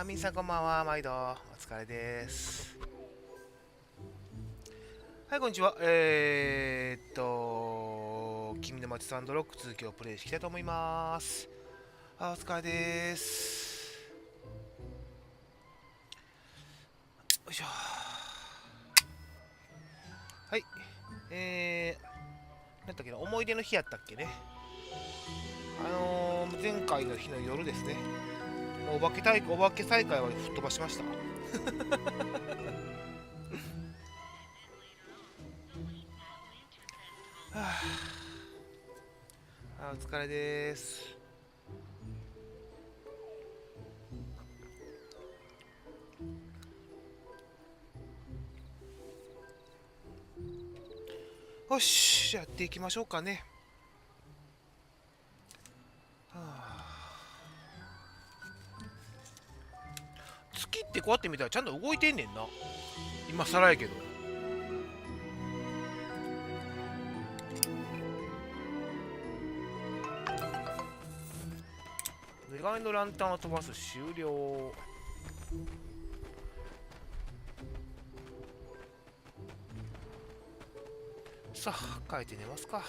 みんさんこんばんは。毎度お疲れです。はい、こんにちは。君のまちサンドロック続きをプレイしていきたいと思います。お疲れです。よいしょ。はい。なんだっけな、思い出の日やったっけね。前回の日の夜ですね。お化け再会は吹っ飛ばしました。お疲れです。よし、じゃあやっていきましょうかね。月ってこうやって見たらちゃんと動いてんねんな。今更やけど。願いのランタンを飛ばす終了。さあ、帰って寝ますか。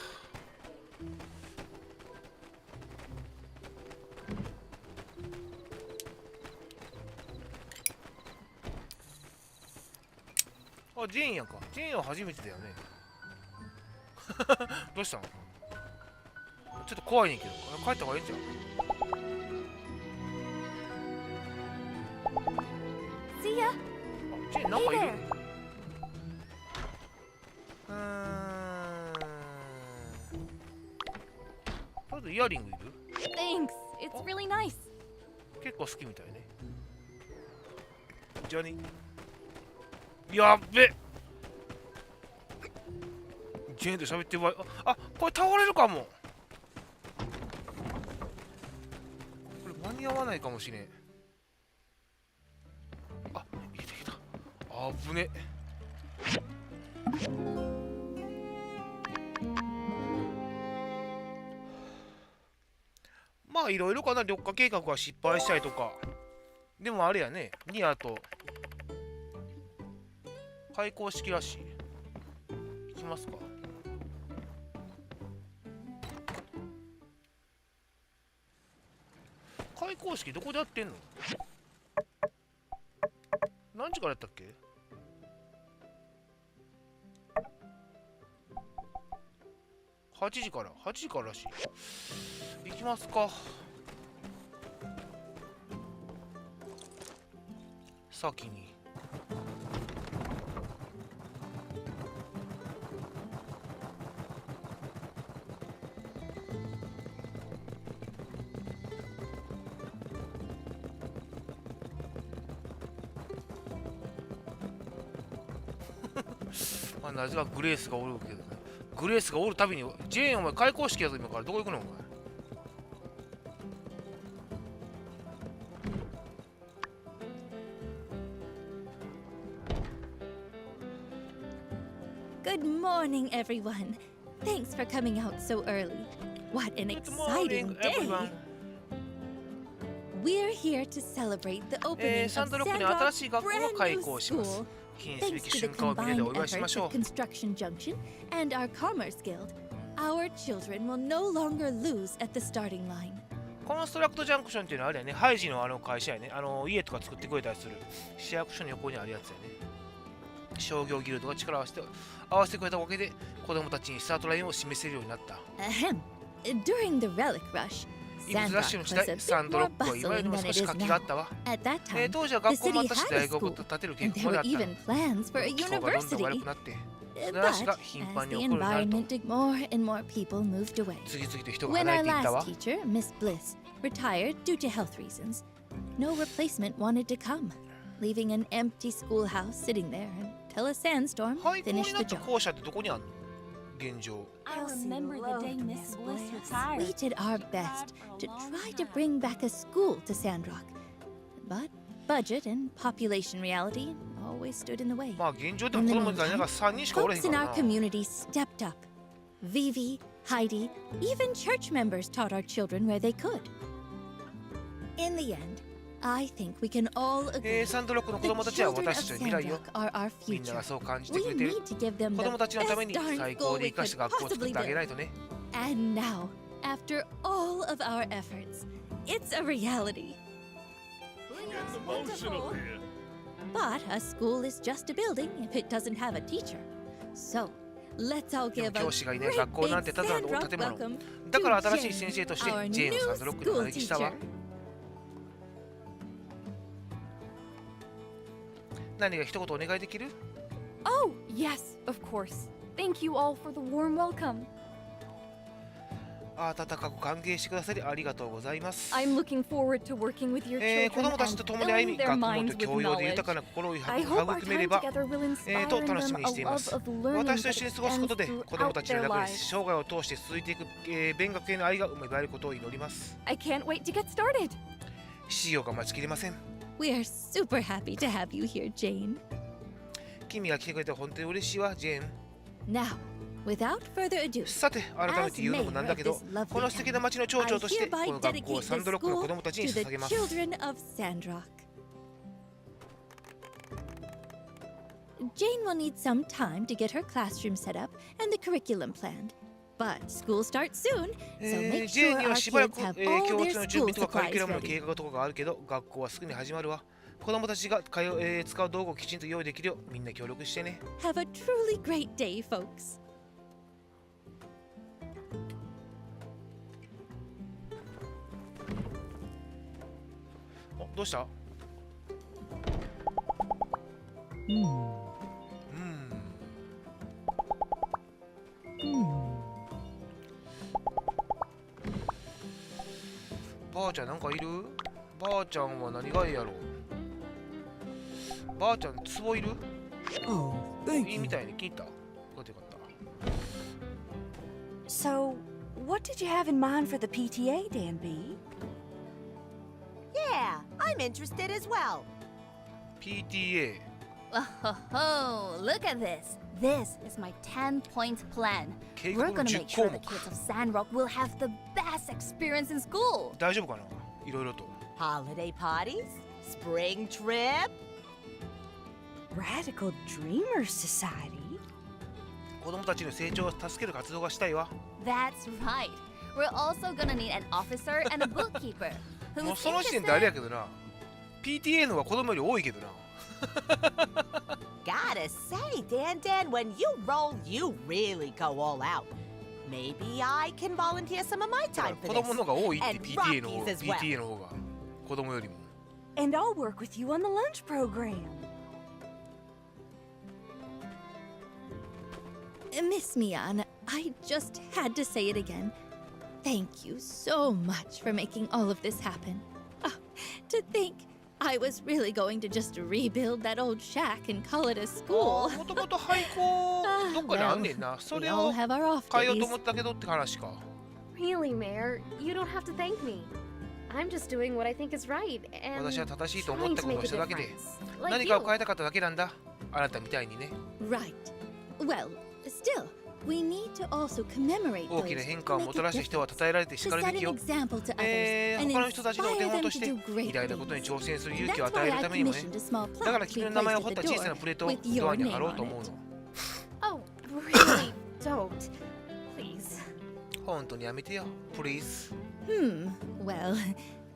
ジェーンやんか。ジェーンは初めてだよね。どうしたの？ちょっと怖いねんけど。帰った方がいいんじゃん。See ya. ジェーンなんかいる。ちょっとイヤリングいる？ Thanks. It's really nice. 結構好きみたいね。じゃあに。やっべ。ジェーンと喋ってる場合、これ倒れるかも。これ間に合わないかもしれん。いけたいけた。危ね。まあいろいろかな。緑化計画は失敗したりとか。でもあれやね、ニアと開口式らしい。行きますか。開口式どこでやってんの？何時からやったっけ？8時かららしい。行きますか。先に。なぜかグレースがおるけどね。グレースがおるたびに、ジェーンお前開口式やぞ今から。どこ行くのお前。Good morning, everyone. Thanks for coming out so early. What an exciting day! We're here to celebrate the opening of サンドロックに新しい Sandrock's 学校を brand 開 new 校します。 school. 記念すべ Thanks き to the 瞬間をみんなで combined お祝いしま efforts しょ of う。 Construction Junction and our Commerce Guild, our children will no longer lose at the starting line. コンストラクトジャンクションっていうのはあれやね、ハイジの会社やね。家とか作ってくれたりする市役所の横にあるやつやね。商業ギルドが力を合わせてくれたわけで、子供たちにスタートラインを示せるようになった。Ahem. During the Relic Rush, イブズラッシュの時代、サンドロックは今よりも少し活気があったわ。当時は学校もあったし、大学を建てる計画まであったの。気候がどんどん悪くなって、砂嵐が頻繁に起こるようになると。次々と人が離れていったわ。 Miss Bliss, retired due to health reasons. No replacement wanted to come, leaving an empty schoolhouse sitting there until a sandstorm 廃校に finished な the った job. 校舎ってどこにあるの？現状。I remember the day Miss Bliss retired. We did our best to try to bring back a school to Sandrock, but budget and population reality always stood in the way. まあ現状でも子供が3人しかおれへん Folks か in ら our な。 community stepped up. Vivi, Heidi, even church members taught our children where they could. In the end, I think we can all agree サンドロックの子 the 供たちは children of 私たちの未来よ。 Sandrock are our みんな future. がそう感じて We くれてる。 need to give them 子 the 供たちのため best に darn 最 school 高で we 生かし could た学校を作っ possibly てあげな build. いとね。 And now, after all of our efforts, it's a reality. But a school is just a building if it doesn't have a teacher. So, let's all でも give a 教師がいない great 学校 big なんてただの Sandrock 建物。 welcome だから to 新しい先生として our ジェーン new をサンドロックにお school 招きしたわ teacher.。何が一言お願いできる？ Oh, yes, of course. Thank you all for the warm welcome. 温かく歓迎してくださりありがとうございます。 I'm looking forward to working with your children 子供たちと and 共に歩 filling み、 their 学問 minds と with 教養で豊 knowledge. かな心を I hope our 育め time れば、 together will inspire と in 楽し them み a にしていま love す。 of learning 私と一緒に過ごすこと that で、子供 extends たちの throughout 中 their で lives. 生涯を通して続いていく、勉学への愛が芽生えることを祈ります。 I can't wait to get started. 使用が待ちきれません。 We are super happy to have you here, Jane. 君が来てくれて本当に嬉しいわ、ジェーン。 Now, without further ado, さて、改めて言うのもなんだけど、この素敵な町の町 I 長として、こ hereby の学校を dedicate サン this ドロックの school 子供たちに to the 捧げます。 children of Sandrock. Jane will need some time to get her classroom set up and the curriculum planned. But school starts soon, so make ジェー sure ンに our はしばら kids く、 have all 教 their 室の準備 school とかカリキュ supplies ラムの計 ready. 画とかがあるけど、学校はすぐに始まるわ。子供たちが使う道具をきちんと用意できるよう、みんな協力してね。 Have a truly great day, folks. お、どうした？ばあちゃんなんかいる？ばあちゃんは何がいいやろ？ばあちゃんツボいる？ Oh, thank いい you. みたいに聞いた。よかったよかった。 So, what did you have in mind for the PTA, Dan B? Yeah, I'm interested as well. PTA。 Oh, look at this. This is my 10-point plan. 計 We're 画の gonna 10 make 項 sure 目 the。kids of Sandrock will have the best experience in school. 大丈夫かな？いろいろと。 Holiday parties? Spring trip? Radical Dreamers Society? 子供たちの成長を助ける活動がしたいわ。 That's right. We're also gonna need an officer and a bookkeeper. もう Who's その時点であれ interested? やけどな。PTA の方が子供より多いけどな。 Gotta say, Dan, when you roll, you really go all out. Maybe I can volunteer some of my だから time 子 for 供 this. の方が多いって And PTA の方 Rockies as well. PTA の方が子供よりも。 And I'll work with you on the lunch program. Miss Mian, I just had to say it again. Thank you so much for making all of this happen. To think I was really going to just rebuild that old shack and call it a school. もともと廃校どっかにあんねんな。そ We れ all を have our off 変えよう days. と思ったけどって話か。 Really, Mayor, you don't have to thank me. I'm just doing what I think is right and 私は正しいと思 trying った to ことを make し a ただけで difference. Like 何 you. かを変えたかっただけなんだ。あなたみたいにね。 Right. Well, still, we need to also commemorate 大き those な who 変化を make も a たらした人は difference, 称えられてし to かる set べき an よ。 example to others, and 他の人たちのお手 inspire 本 them と to して do great 偉大なことに things. 挑戦する勇 That's 気を与 why える I ためにもね。 commissioned a small だから plaque to 君 be の名前を placed 彫 at った the 小さ door なプレートを with ド your アに name 貼ろう on と思う it. の。 Oh, really? Don't. Please. 本当にやめてよ。Please。 Well,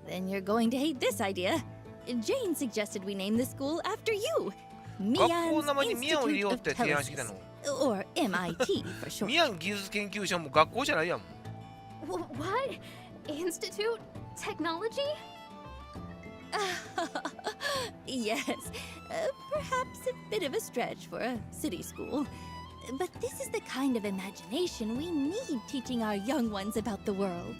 then you're going to hate this idea. Jane suggested we name the school after you. 学校 Mian's の名前にミヤンを入れよう Institute っ of て提案してきた Telesis. の。 Or MIT for short. ミヤン技術研究所も学校じゃないやん。 What? Institute? Technology? Yes, perhaps a bit of a stretch for a city school. But this is the kind of imagination we need teaching our young ones about the world.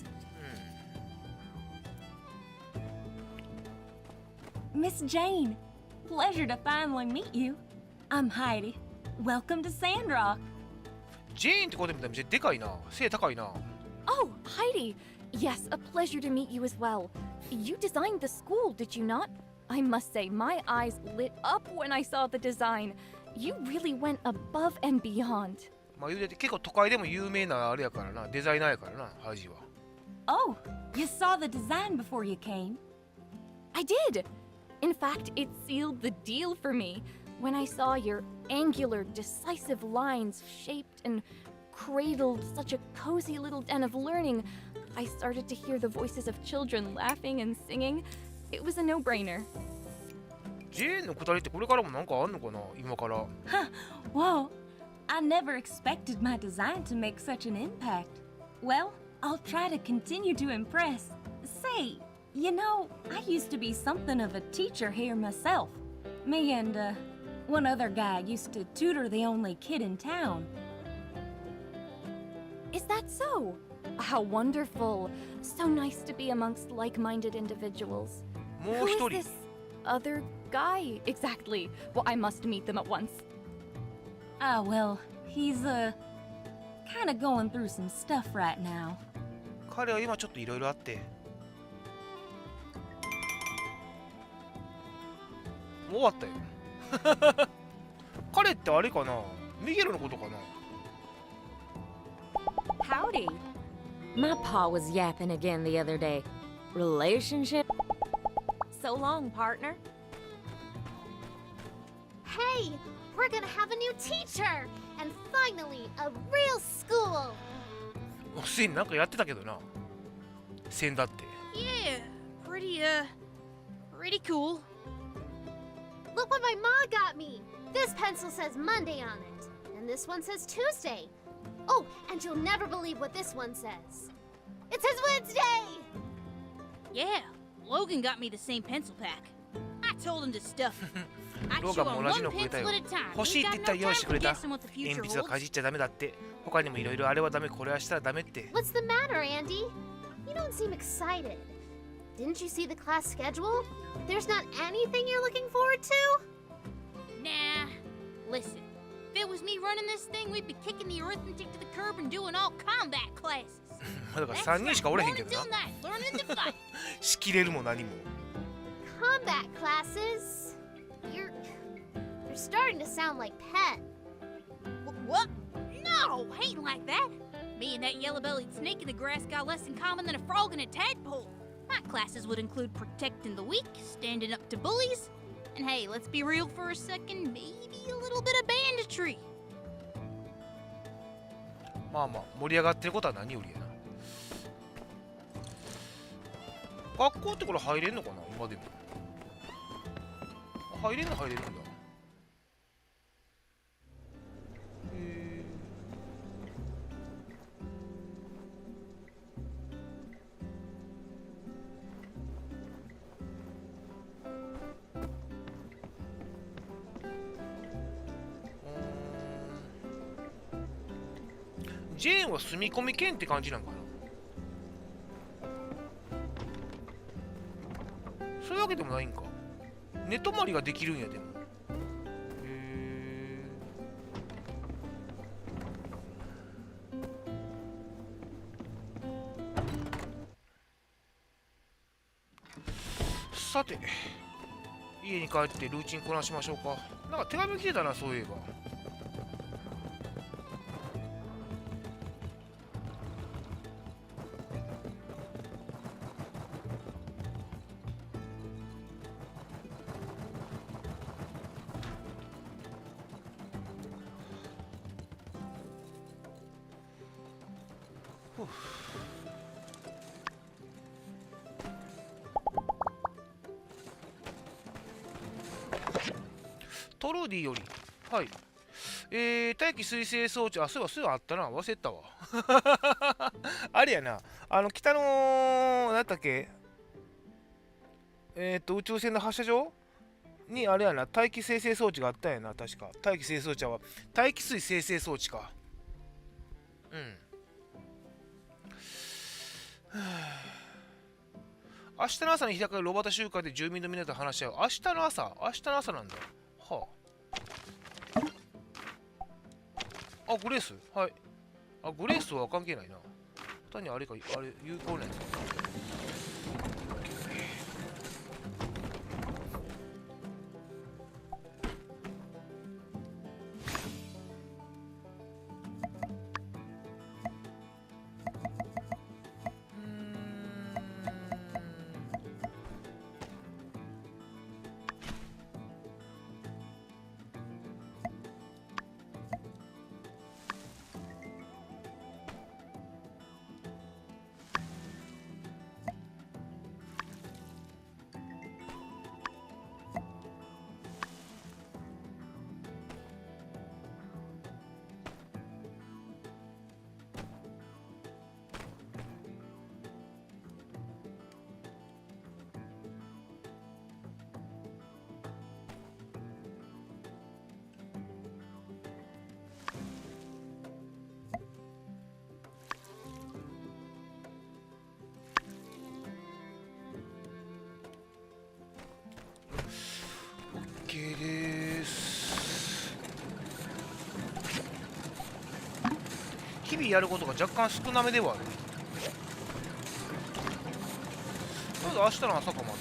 Miss Jane, pleasure to finally meet you. I'm Heidi. Welcome to Sandrock. ジェーンってこと見たらめっちゃでかいな。背高いな。 Oh, Heidi. Yes, a pleasure to meet you as well. You designed the school, did you not? I must say, my eyes lit up when I saw the design. You really went above and beyond. まあ言うて結構都会でも有名なあれやからな。デザイナーやからな、ハジは。 Oh, you saw the design before you came? I did! In fact, it sealed the deal for me. When I saw your angular, decisive lines shaped and cradled such a cozy little den of learning, I started to hear the voices of children laughing and singing. It was a no-brainer. ジェーンのくだりってこれからもなんかあんのかな今から。Whoa, I never expected my design to make such an impact. Well, I'll try to continue to impress. Say, you know, I used to be something of a teacher here myself. Me and, one other guy used to tutor the only kid in town. Is that so? How wonderful. So nice to be amongst like-minded individuals. もう Who 一 is 人。 this other guy exactly? Well, I must meet them at once. Ah, well, he's, kinda going through some stuff right now. 彼は今ちょっといろいろあって。もう終わったよ。彼ってあれかなミゲルのことかな Howdy. My pa was yapping again the other day. Relationship? So long, partner. Hey, we're gonna have a new teacher! And finally, a real school! すでになんかやってたけどな。線だって。Yeah, pretty cool. Look what my mom got me! This pencil says Monday on it, and this one says Tuesday. Oh, and you'll never believe what this one says. It says Wednesday! Yeah, Logan got me the same pencil pack. I told him to stuff it. I ロー chew ガンも on 同じ one のくれた pencil よ at a time. 欲しい Ain't って言 got ったら no 用意 time してく for れた guessing what the 鉛 future 筆はか holds. じっちゃダメだって他にもいろいろあれはダメこれはしたらダメって What's the matter, Andy? You don't seem excited. Didn't you see the class schedule? There's not anything you're looking forward to? Nah, listen. If it was me running this thing, we'd be kicking the arithmetic to the curb and doing all combat classes. だから That's 3人しかおれへん right, け morning ど till な night, learning to fight. 仕切れるも何も Combat classes? You're starting to sound like Pet. What? No, ain't like that. Me and that yellow-bellied snake in the grass got less in common than a frog and a tadpole. My classes would include protecting the weak, standing up to bullies, and hey, let's be real for a second, maybe a little bit of banditry. まあまあ盛り上がってることは何よりやな学校ってこれ入れんのかな今でも入れんだへえジェーンは住み込み兼って感じなんかなそういうわけでもないんか寝泊まりができるんやでもさて家に帰ってルーチンこなしましょうかなんか手紙来てたなそういえばトローディよりはい大気水清装置そういえばあったな忘れたわあれやな北の何だっけ宇宙船の発射場にあれやな大気生成装置があったんやな確か大気生成装置は大気水生成装置かうん明日の朝に開かれるロバート集会で住民のみんなと話し合う明日の朝なんだはあグレースはいグレースは関係ないな単にあれかあれ有効なやつ々やることが若干少なめではある。まず明日の朝かまで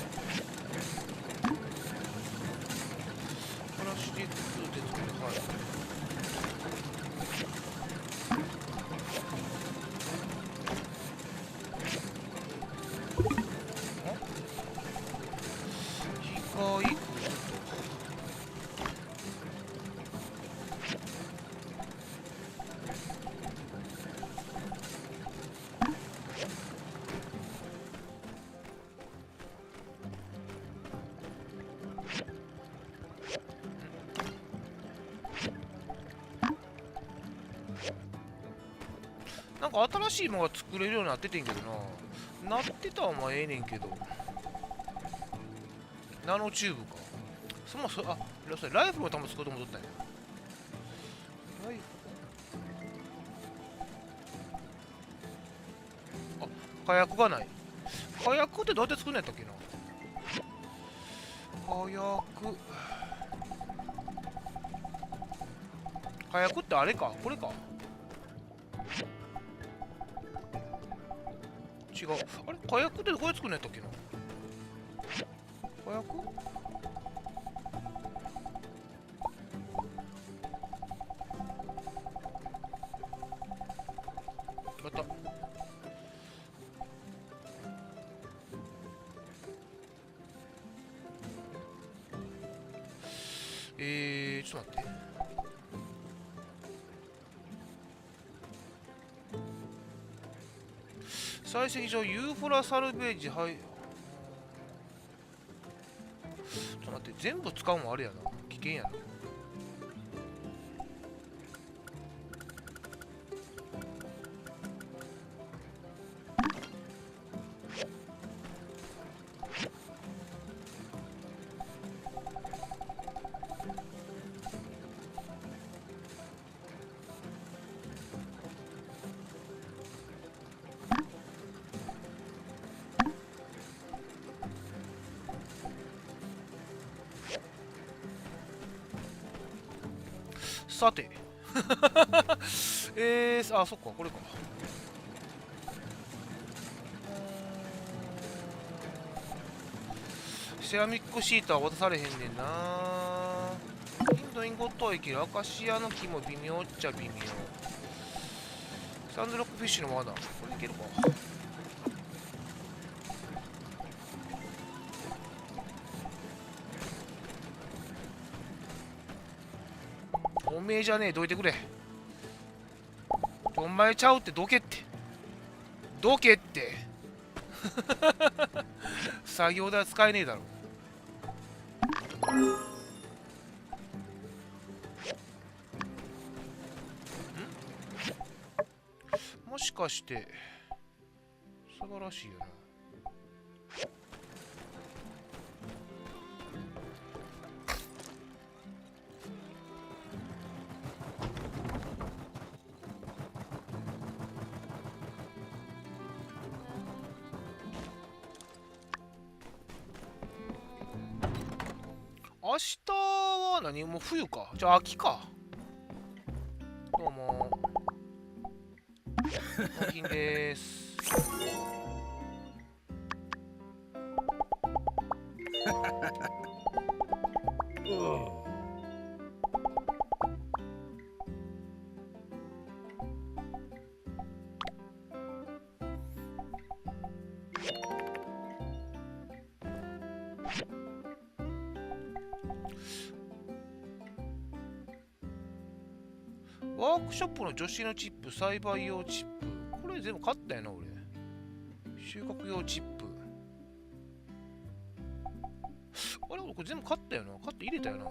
プラスチックで作ってはい機械なんか新しいものが作れるようになっててんけどな。なってたはまあええねんけど。ナノチューブか。そもそも、ライフのため作ろうと思っとったんや。ライフ。火薬がない。火薬ってどうやって作るんやったっけな。火薬。火薬ってあれか、これか。違う。あれ火薬ってどこで作るんやったっけな。火薬やった。ちょっと待って。採石場ユーフラサルベージ、はい。ちょっと待って、全部使うもんあれやな。危険やな。さてあ、そっか、これか。セラミックシートは渡されへんねんな。インドインゴットはいける。アカシアの木も微妙っちゃ微妙。サンドロックフィッシュの罠、これいけるか。おめえじゃねえ、どいてくれ。お前ちゃうって、どけって。どけって。作業台は使えねえだろ。もしかして素晴らしいよな。明日は何？もう冬か。じゃあ秋か。どうも。納金でーす。ワークショップの女子のチップ、栽培用チップ。これ全部買ったよな、俺。収穫用チップ。あれ、俺これ全部買ったよな。買って入れたよな。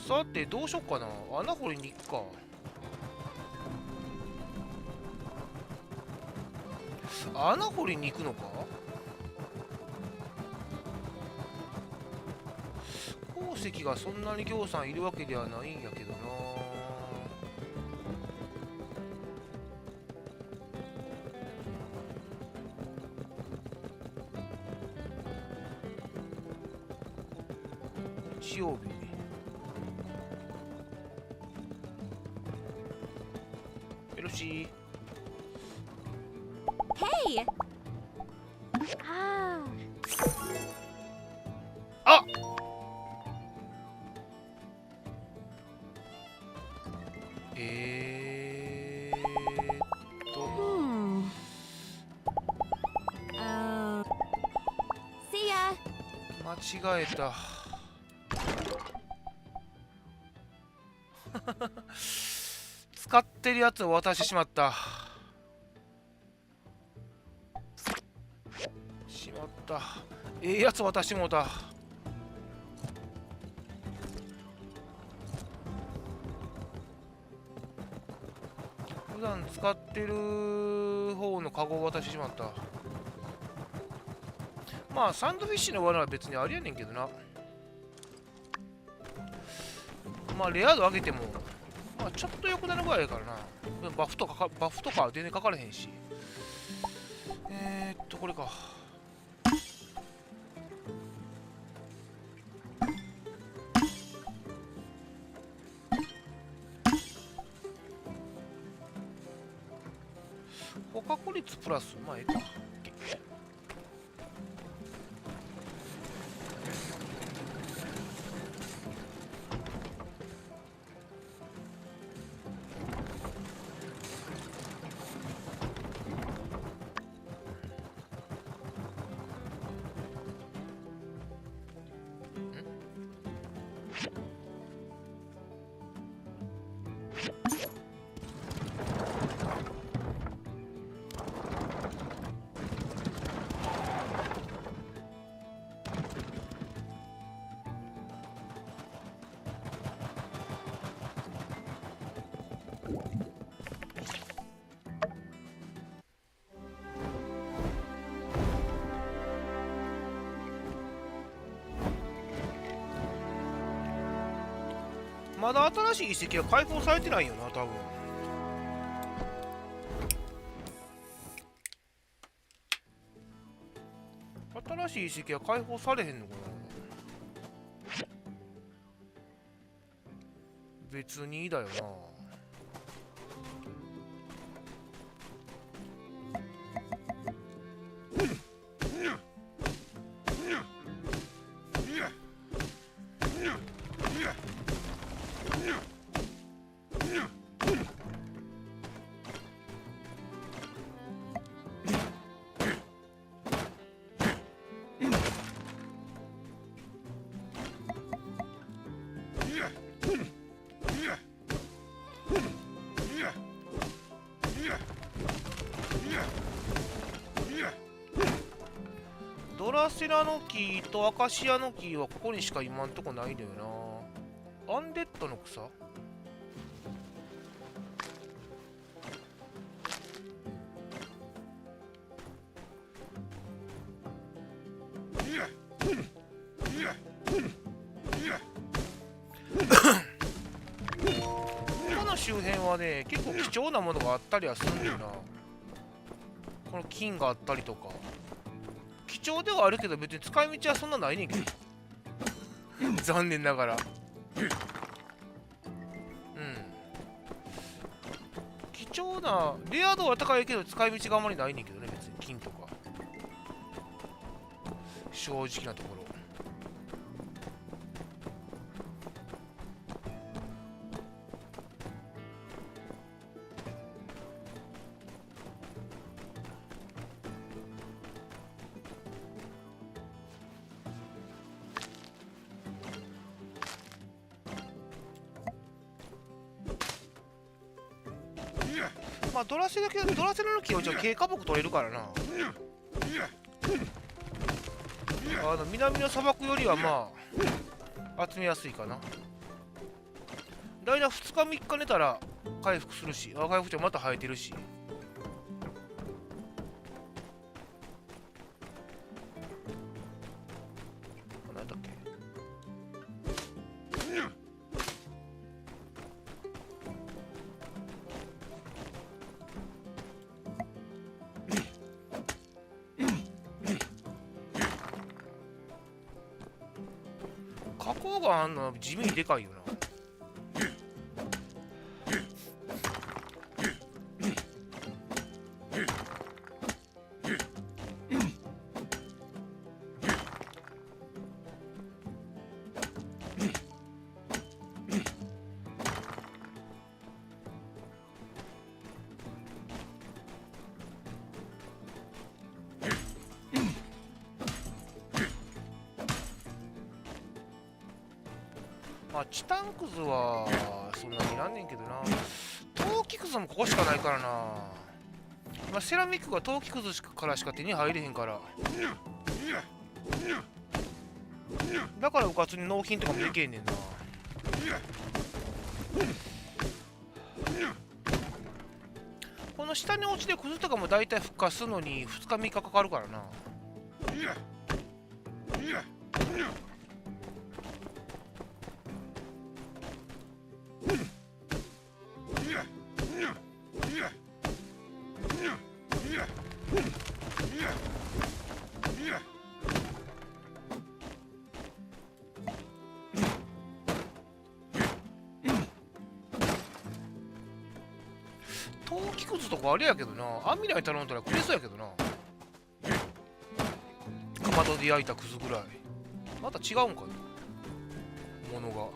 さて、どうしよっかな。穴掘りに行くか。穴掘りに行くのか。鉱石がそんなにぎょうさんいるわけではないんやけどな。るし。 Hey! Ah. あっ、Hmm. See ya. 間違えた。使ってるやつを渡してしまった。しまった。やつ渡してもうた。普段使ってる方のカゴを渡してしまった。まあサンドフィッシュの罠は別にありやねんけどな。まあレア度上げても、まあ、ちょっと良くなるぐらいやからな。バフとか全然かかれへんし。これか。捕獲率プラス、まあええか。まだ新しい遺跡は開放されてないよな、多分。新しい遺跡は開放されへんのかな。別にだよな。ドラセラの木とアカシアの木はここにしか今んとこないんだよな。アンデッドの草、この周辺はね、結構貴重なものがあったりはするんだよな。この金があったりとか。貴重ではあるけど別に使い道はそんなないねんけど残念ながら。貴重なレア度は高いけど使い道があまりないねんけどね、別に金とか。正直なところ。まあドラセラの木はじゃあ軽火木取れるからな。南の砂漠よりはまあ集めやすいかな。だいたい2日3日寝たら回復するし、回復してまた生えてるし。なんだっけ、加工があんの地味にでかいよな。まあチタンくずはそんなにいらんねんけどな。陶器くずもここしかないからな。まあ、セラミックが陶器くずからしか手に入れへんから、だからうかつに納品とかもできへんねんな。この下に落ちてくずとかもだいたい復活するのに2日3日かかるからな。陶器くずとかあれやけどな、アミラに頼んだらくれそうやけどな。かまどで焼いたくずぐらい。また違うんかな、ものが。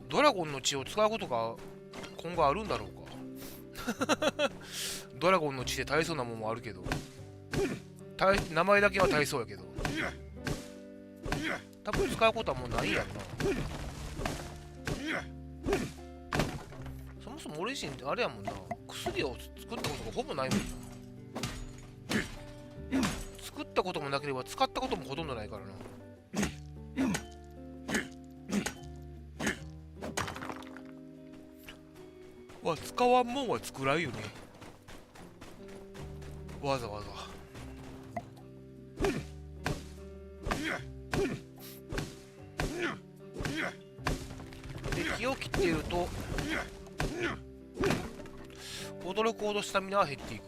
ドラゴンの血を使うことが今後あるんだろうか。ドラゴンの血で大層なもんもあるけど、名前だけは大層やけど、多分使うことはもうないやんな。そもそも俺自身あれやもんな、薬を作ったことがほぼないもんな。作ったこともなければ使ったこともほとんどないからな。使わんもんは作らんよね、わざわざ。で、木を切っていると驚くほどスタミナは減っていく。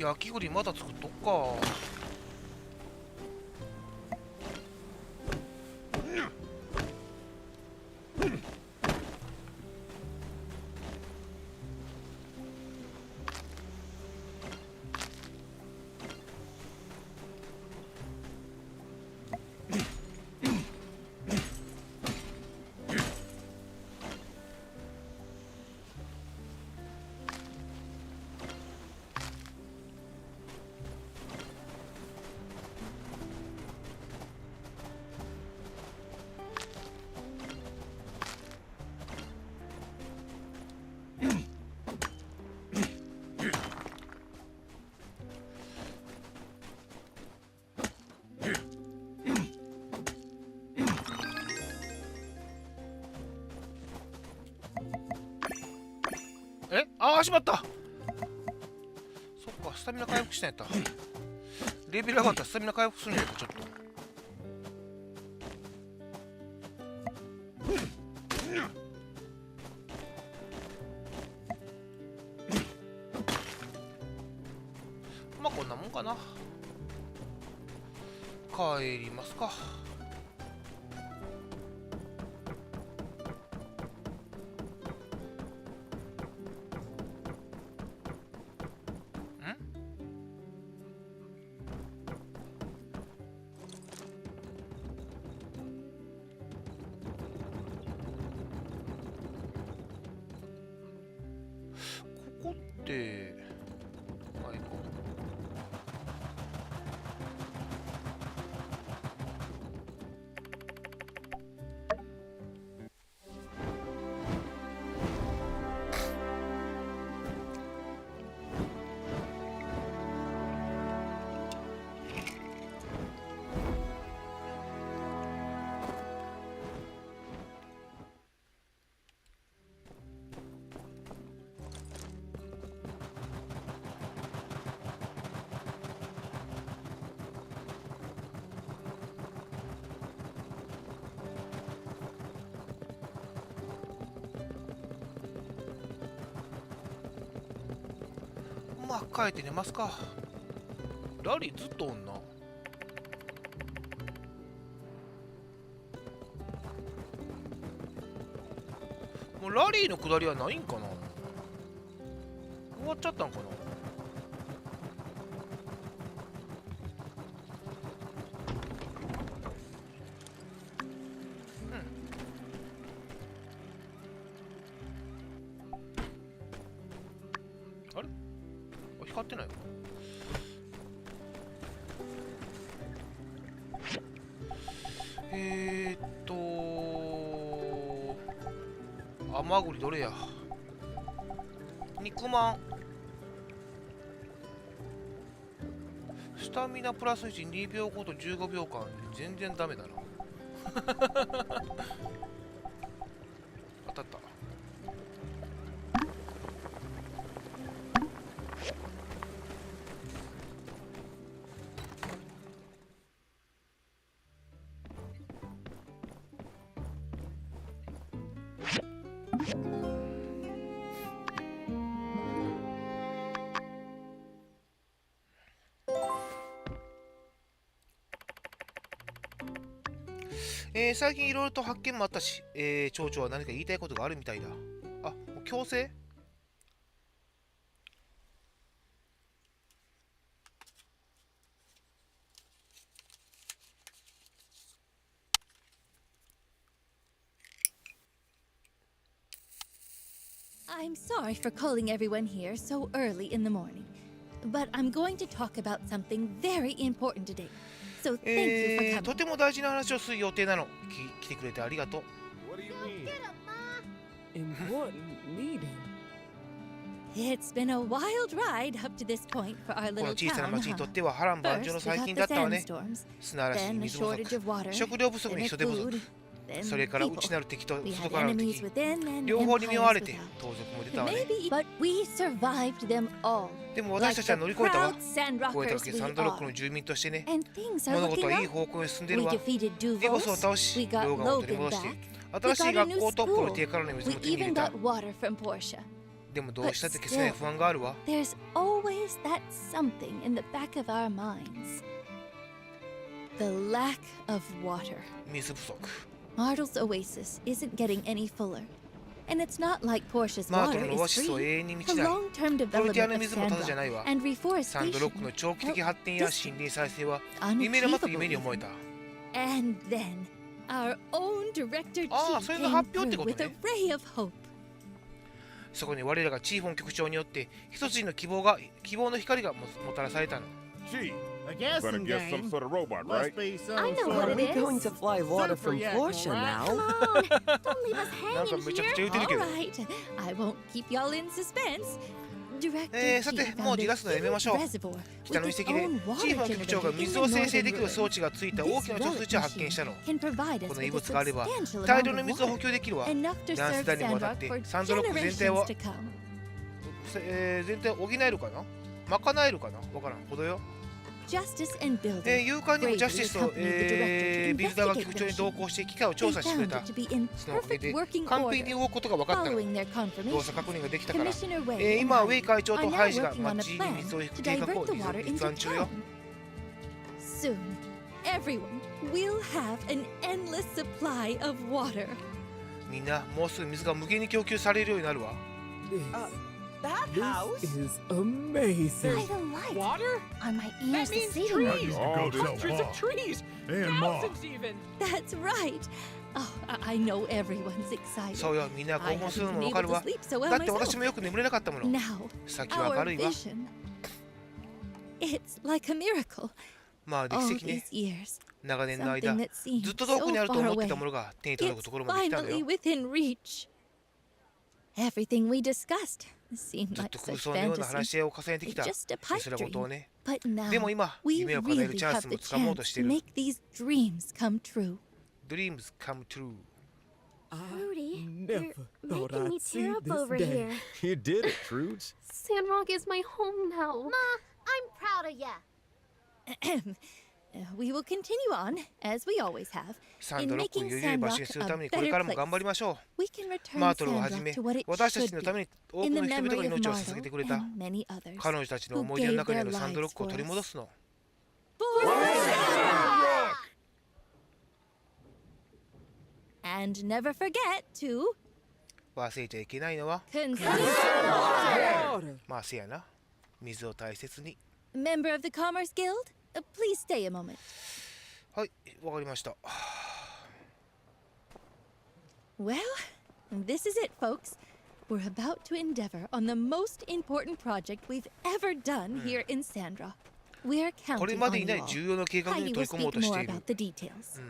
焼き栗まだ作っとくか。しまった。そっか、スタミナ回復したんやった。レベル上がったらスタミナ回復するんやった。ちょっとまあこんなもんかな。帰りますか。ここってあれか。ああ、帰って寝ますか。ラリーずっとおんな。もうラリーの下りはないんかな。終わっちゃったんかな。あれ？光ってないわ。甘栗どれや。肉まん。スタミナプラス1、2秒ごと15秒間。全然ダメだな。当たった。最近いろいろと発見もあったし、町長は何か言いたいことがあるみたいだ。あ、もう強制I'm sorry for calling everyone here so early in the morning, but I'm going to talk about something very important today. So thank you for coming. とても大事な話をする予定なの。来てくれてありがとう。 What do you mean? Get him, Ma! Important meeting? It's been a wild ride up to this point for our この little 小さな town, 町にと huh? っては波乱万丈の First, 最 we 近 got だ the ったわね。 sandstorms, 砂嵐に then a 水不 shortage 足、 of water, 食料不足 then に a 人手不足、 food, then それから people. 内なる敵と We 外 had からの enemies 敵、 within and 両方に見舞われて empires 盗賊も出たわね。 without. Maybe, but we survived them all. でも私たちは乗り越えたわ。 Like the 超えたわ proud け Sandrockers サ we ンドロック are. の住民としてね。 And things are 物事 looking はいい up. 方向に進んで We るわ。 defeated ディボスを Duvos. 倒し、 We got 両側を取り Logan 戻して、 back. 新しい学校とポルティアからの水 We も手に入れ even た。 got water from Portia. でもどうしたって消せない不安があるわ。 There's always that something in the back of our minds. The lack of water. 水不足。 Martel's oasis isn't getting any fuller. And it's not like Portia's マート water ルのオア is シスは free. 永遠に満 The ちない。 long-term ポルティア development の of 水もただじゃないわ。 Sandrock and サンドロック reforestation の長期的発展や森林再生は are 夢のまた夢に思え unachievable. た。 And then our own director ああ、 Chief それが came 発表って through こと with a ね。 ray of hope. そこに我らがチーフォン局長によって一筋の希望の光がもたらされたの。 Gee, A guessing better guess some game. sort of robot, Must right? be some I know sort what of it is. Going to fly water Super from yakking, Portia right? now. Come on, don't leave us なんか hanging めちゃく here. ちゃ言うてるけ All ど。 right, I won't keep y'all in suspense. Director さて Chief もう found じ a らすのやめましょう。 reservoir 北の with 遺 its 跡で own チー water フォン局長が generator in 水 the を生成 northern できる room. 装置がついた大きな貯水池を発見したの。 Can provide こ us の異 with a 物があれば substantial 大 amount 量の of 水を補 water, 給できるわ。 enough to 何世 serve 代にもわたっ Sandrock て for サンドロック全 generations 体を to come. 全体を補えるかな、賄えるかな、わからんほどよ。 Justice and building 勇敢にもジャスティスと、ビルダーが局長に同行して機械を調査してくれ They た。 found it to be in そのおかげ perfect で working 完璧に order. 動くことが分かったの。 Following their 動作 confirmation, 確認ができたから、 Commissioner Wade 今はウ and ェイ会長 I と are ハ now イジが working on a 町に plan 水を引く to 計画 divert を the water 立 into 案中よ。 town. Soon, everyone will have an endless supply of water. みんなもうすぐ水が無限に供給されるようになるわ。 That This house? is amazing. By the light Water? on my That ears means this trees. evening. Oh, this Hundreds of trees. And Ma. Thousands even. That's right. Oh, I know everyone's excited. そうよ、みんな I 興奮する haven't のも been わか able る to わ。 sleep so well だって私 myself. もよく眠れなかったもの。 Now, 先は明 our るいわ。 vision. It's like a miracle. まあ奇 All 跡ね。 these years, 長年の間 something that seemed ずっと遠くにあ so ると far 思って away. たものが手に届く It's ところまで来たんだ finally よ。 within reach. Everything we discussed ず seemed っ like と空 such 想のような fantasy. 話し合いを重ねてき It's た。 just a pipe それことを dream. ね。 But now でも今、 we 夢を叶える really チャン have ス the もつかもうと chance して to る。 make these dreams come true. Dreams come true. Rudy, Never you're thought making me I'd see tear up this over day. here. You did it, Trudes. Sandrock is my home now. Ma, I'm proud of ya. We will continue on, as we always have, サン in ドロックを making より良い場所に Sandrock するため a にこれ better からも頑張 place. りましょ We can う。 return マートルをはじ Sandrock め to what it 私た should ちのため be, に多く in の the 人々が memory of 命を捧げ Marvel てくれた and many others 彼女たちの who 思い出の gave 中にあ their るサンドロッ lives クを for 取り戻 us. すの。 And never forget to 忘れちゃいけないのは consider Water. まあせやな。水を大切に。 member of the Commerce Guild. Please stay a moment. はい、わかりました。 Well, this is it, folks. We're about to endeavor on the most important project we've ever done here in Sandrock. We're これ counting まで on に you ない all. 重要な計画に Heidi 取 will り組もう speak とし more ている。 about the details.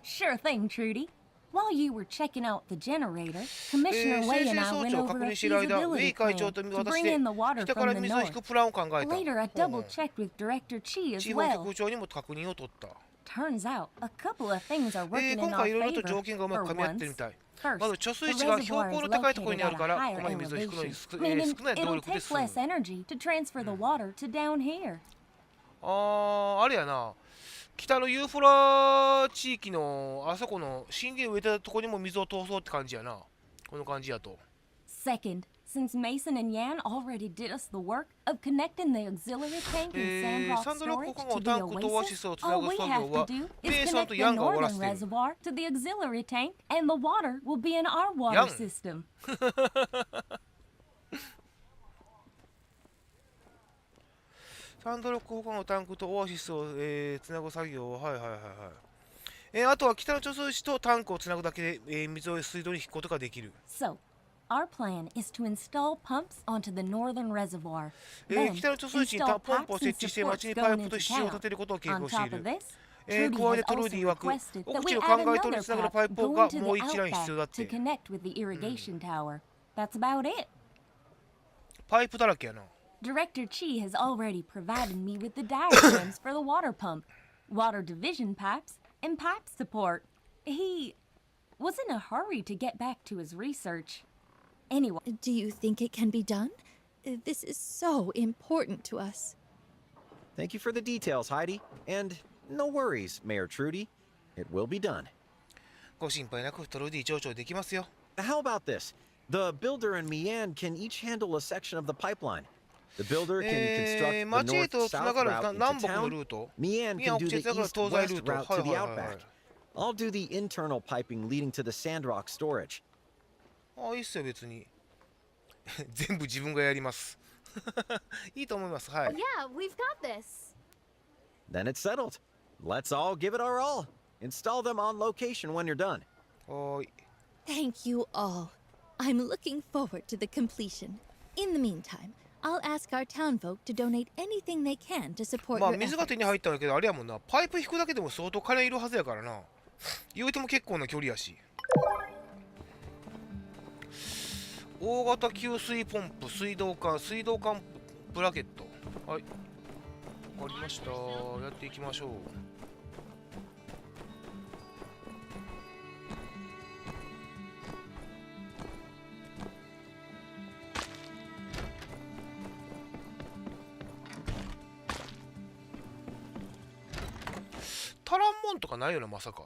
Sure thing, Trudy. While you were checking out the generator, Commissioner 先 Wei 生 and I 装 went 置を over 確 a 認している間、ウェ feasibility イ会 plan 長と to 私 bring で in the water 北から from the 水を引 north. くプランを考えた。 Later, I ほうほう double checked with Director Chi as 地方 well. 局長にも確認を取った。 Turns out, a couple of things are working 今 in 回い our ろいろと favor. 条件がうま For く噛み合ってる once, みたい。 first, まず貯 the 水池が reservoir 標 is 高の高いところ located にあ at る a から、こ higher こまで水を引くのに elevation, meaning 少ない動 it'll 力で take 済む。 less energy to transfer the water to down here. あれやな。北のユーフォラ地域のあそこの森林を植えたところにも水を通そうって感じやな。この感じやと。 Second, since Mason and Yan already did us the work of connecting the auxiliary tank and Sandrock サンドロッ storage ク保護 to タ the ンクとオアシ oasis, スをつな all ぐ we 作 have 業 to は do ベ is イさん connect と the ヤンが終わら northern せている。 reservoir to the auxiliary tank, and the water will be in our water Yang. system. サンドロック保護のタンクとオアシスを、つなぐ作業を、あとは北の貯水池とタンクをつなぐだけで、水を水道に引くことができる。 So, our plan is to install pumps onto the northern reservoir. 北の貯水池にポンプを設置して町にパイプと支柱を立てることを計 On 画して top いる of。this, 加 Trudy えて has トル also ディ曰く、 requested 奥 that 地 we の add 灌漑塔に another つながる path パイプ going が to もう the 一ライン必要だっ outback to て。 connect with the irrigation tower. That's about it. パイプだらけやな。 Director Chi has already provided me with the diagrams for the water pump, water division pipes, and pipe support. He was in a hurry to get back to his research. Anyway, Do you think it can be done? This is so important to us. Thank you for the details, Heidi. And no worries, Mayor Trudy. It will be done. ご心配なくトルディ町長できますよ。 How about this? The builder and Mian can each handle a section of the pipeline. The builder can construct the 町へとつな north-south がる route 南 into 北の town. ルート。 Mian ミア can ン北 do へ the つながる東西ルー east-west ト。 route to the outback. I'll do the internal piping leading to the Sandrock storage. いいっすよ、別に。全部自分がやります。いいと思います。はい。 Yeah, we've got this. Then it's settled. Let's all give it our all. Install them on location when you're done. はーい。 Thank you all. I'm looking forward to the completion. In the meantime, I'll ask our town folk to donate anything they can to support まあ your 水が efforts. 手に入ったんだけど、あれやもんな。パイプ引くだけでも相当金いるはずやからな。言うても結構な距離やし。大型給水ポンプ、水道管ブラケット。はい。わかりました。やっていきましょう。足らんもんとかないよな、まさか。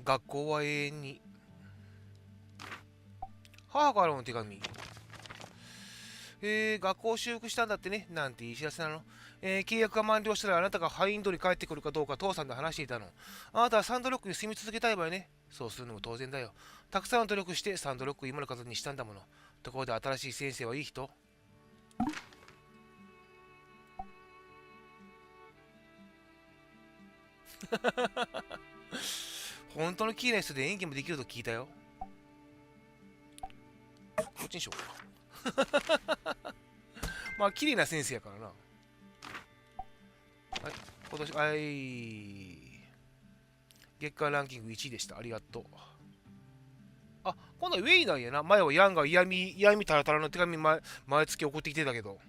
学校は永遠に。母からの手紙。学校を修復したんだってね。なんていい知らせなの。契約が満了したらあなたがハインドに帰ってくるかどうか父さんと話していたの。あなたはサンドロックに住み続けたいわよね。そうするのも当然だよ。たくさんの努力してサンドロックを今の形にしたんだもの。ところで新しい先生はいい人？本当の綺麗な人で演技もできると聞いたよ。こっちにしようか。まあ綺麗な先生やからな。はい、今年、月間ランキング1位でした。ありがとう。あ、今度はウェイなんやな。前はヤンが嫌味タラタラの手紙毎月送ってきてたけど。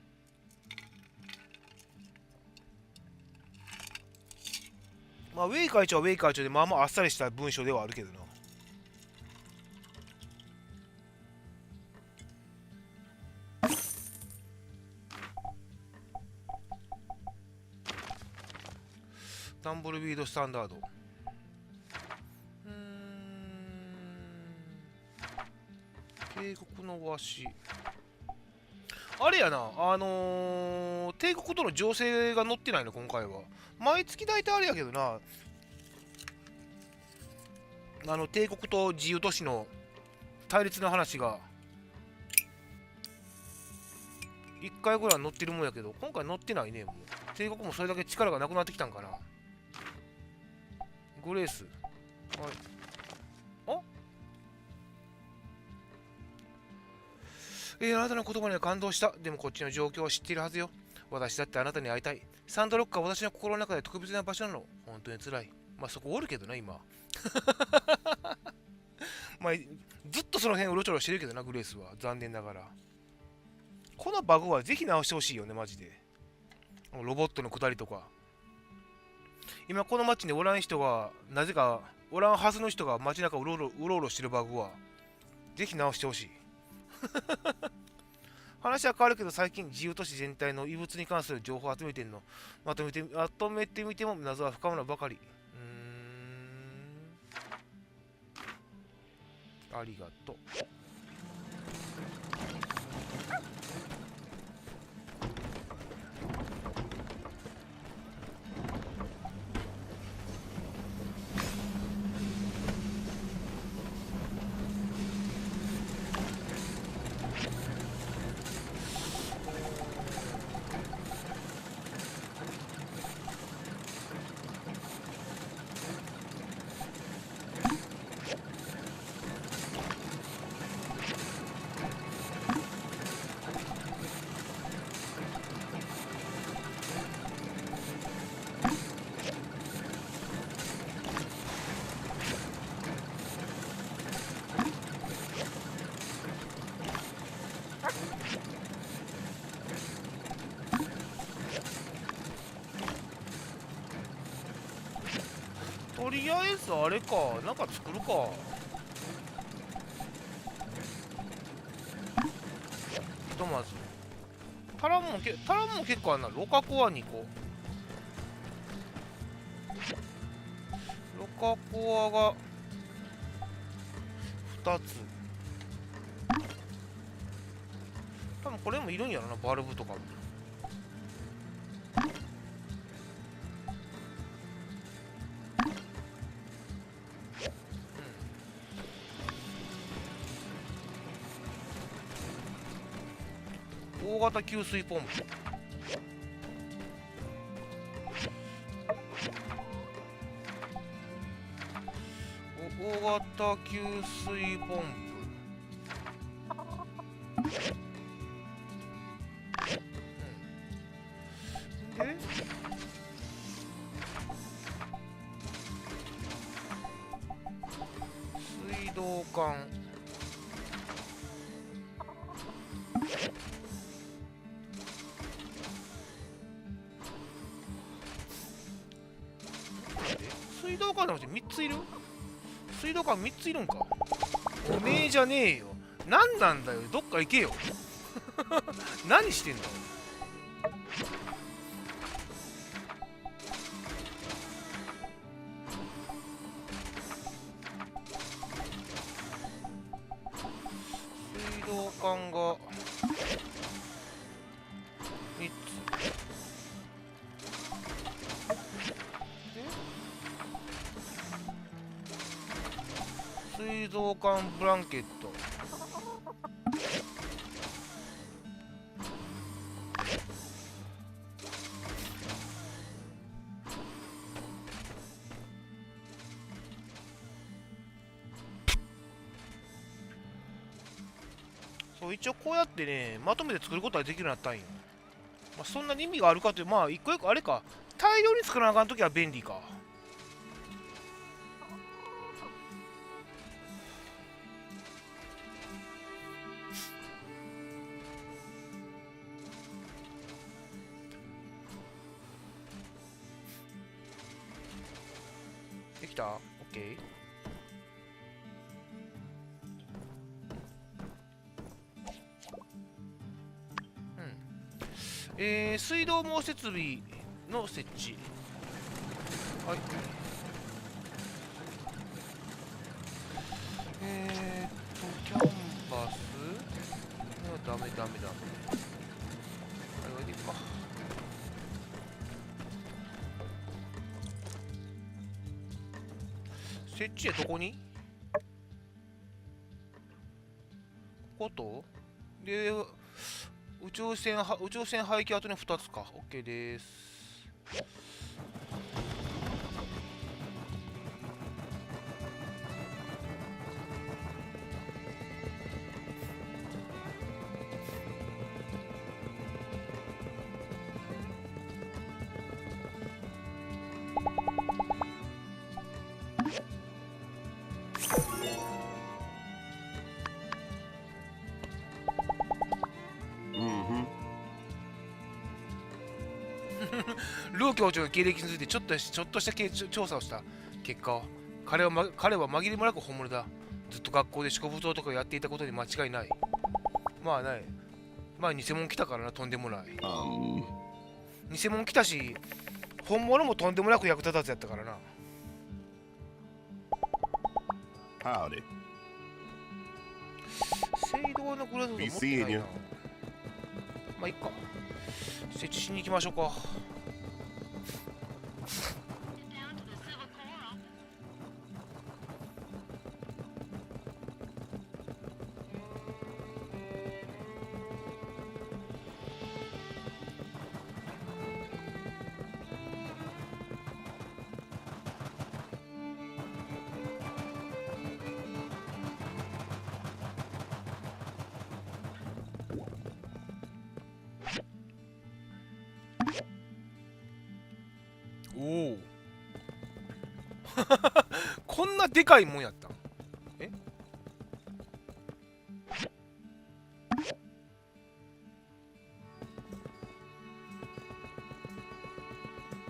まあ、ウェイ会長はウェイ会長でまあまああっさりした文章ではあるけどな。タンブルビードスタンダード。帝国の和紙。あれやな、帝国との情勢が載ってないの、今回は。毎月大体あれやけどな、帝国と自由都市の対立の話が、1回ぐらい載ってるもんやけど、今回載ってないね、もう。帝国もそれだけ力がなくなってきたんかな。グレース。はい。あなたの言葉には感動した。でもこっちの状況は知っているはずよ。私だってあなたに会いたい。サンドロックは私の心の中で特別な場所なの。本当に辛い。まあそこおるけどな、今。まあ、ずっとその辺うろちょろしてるけどな、グレースは。残念ながら。このバグはぜひ直してほしいよね、マジで。ロボットの下りとか。今この街におらん人が、なぜか、おらんはずの人が街中うろうろしてるバグは、ぜひ直してほしい。話は変わるけど最近自由都市全体の異物に関する情報を集めてんの。まとめてみても謎は深まるばかり。ありがとう。とりあえずあれか、なんか作るか。ひとまずタランも結構あんな。ロカコア2個、ロカコアが2つ。多分これもいるんやろな、バルブとかも。大型給水ポンプ。大型給水ポンプ。で水道管。水道管なんて3ついる？水道管3ついるんか。おめえじゃねえよ。何なんだよ、どっか行けよ。何してんだ。水道管が3つ。水道管ブランケット。そう、一応こうやってね、まとめて作ることはできるようになったんよ。まあ、そんなに意味があるかという、まあ一個一個あれか、大量に作らなあかんときは便利か。た？オッケー。水道網設備の設置。はい。キャンバス。ダメ。はい、これでいいか。設置はどこに？こことで、宇宙船排気跡に2つか。OK です。ルオ教授の経歴についてちょっとした調査をした結果、彼は紛れもなく本物だ。ずっと学校で四股舞踏とかやっていたことに間違いない。まあない。まあ偽物来たからな、とんでもない。偽物来たし、本物もとんでもなく役立たずやったからな。Howdy. 水道のグラスを持ってないな。まあいっか。設置しに行きましょうか。おおこんなでかいもんやったん？え？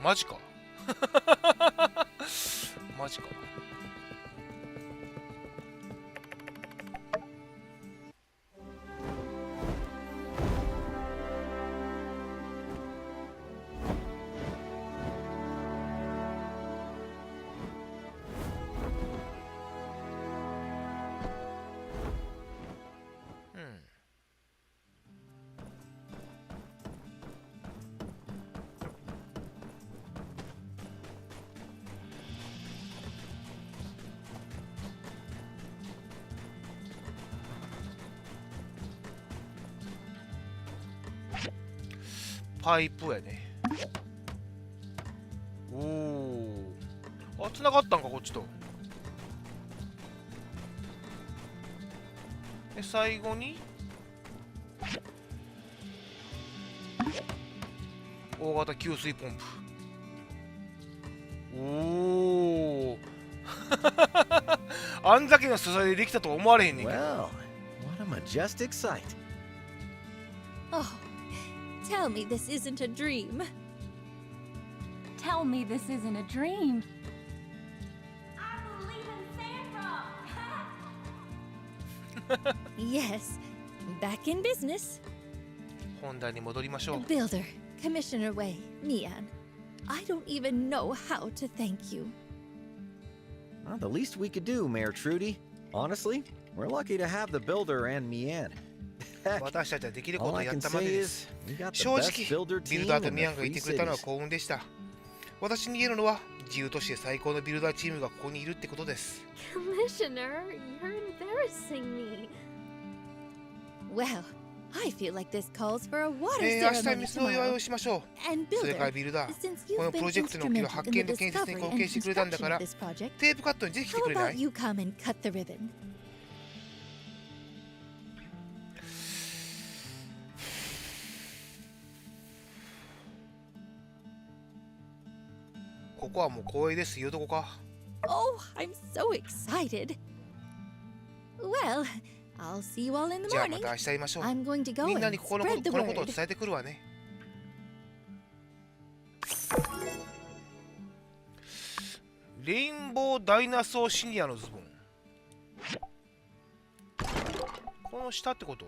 マジかマジか。パイプやね。おお。あ、繋がったんか、こっちと。で、最後に。大型給水ポンプ。おお。あんだけの素材でできたと思われへんねんけど。Well, what a majestic sight. Oh, tell me this isn't a dream. Tell me this isn't a dream. I believe in Sandrock. Yes, back in business. 本題に戻りましょう。 Builder, Commissioner Wei, Mian. I don't even know how to thank you. Well, the least we could do, Mayor Trudy. Honestly, we're lucky to have the builder and Mian. Heck, 私たちはできるこ all とを I やっ can たまで say で is す。 we got the 正 best 直、 builder ビル team ダーと in ミ the アンがい Free てくれたのは Cities. 幸運でした。私に言えるのは、自由都市で最高のビルダーチームがここにいるってことです。Commissioner, you're embarrassing me. Well, I feel like this calls for a water 明日 ceremony 水のお祝い tomorrow. をしましょう。 And それから Builder, ビルダー、 since この you've プ been ロジェクトにおける instrumental 発 in 見 the と建設に discovery 貢 and 献してくれたんだか construction ら of、this project, テープカットにぜひ来て how くれな about い？ you come and cut the ribbon? ここはもう光栄です。言うとこか。Oh, I'm so excited. Well, I'll see you all in the じゃあま morning. た明日会いましょう。 I'm going to go みん and なにこの spread the ことを word. 伝えてくるわね。レインボーダイナソーシニアのズボン。この下ってこと？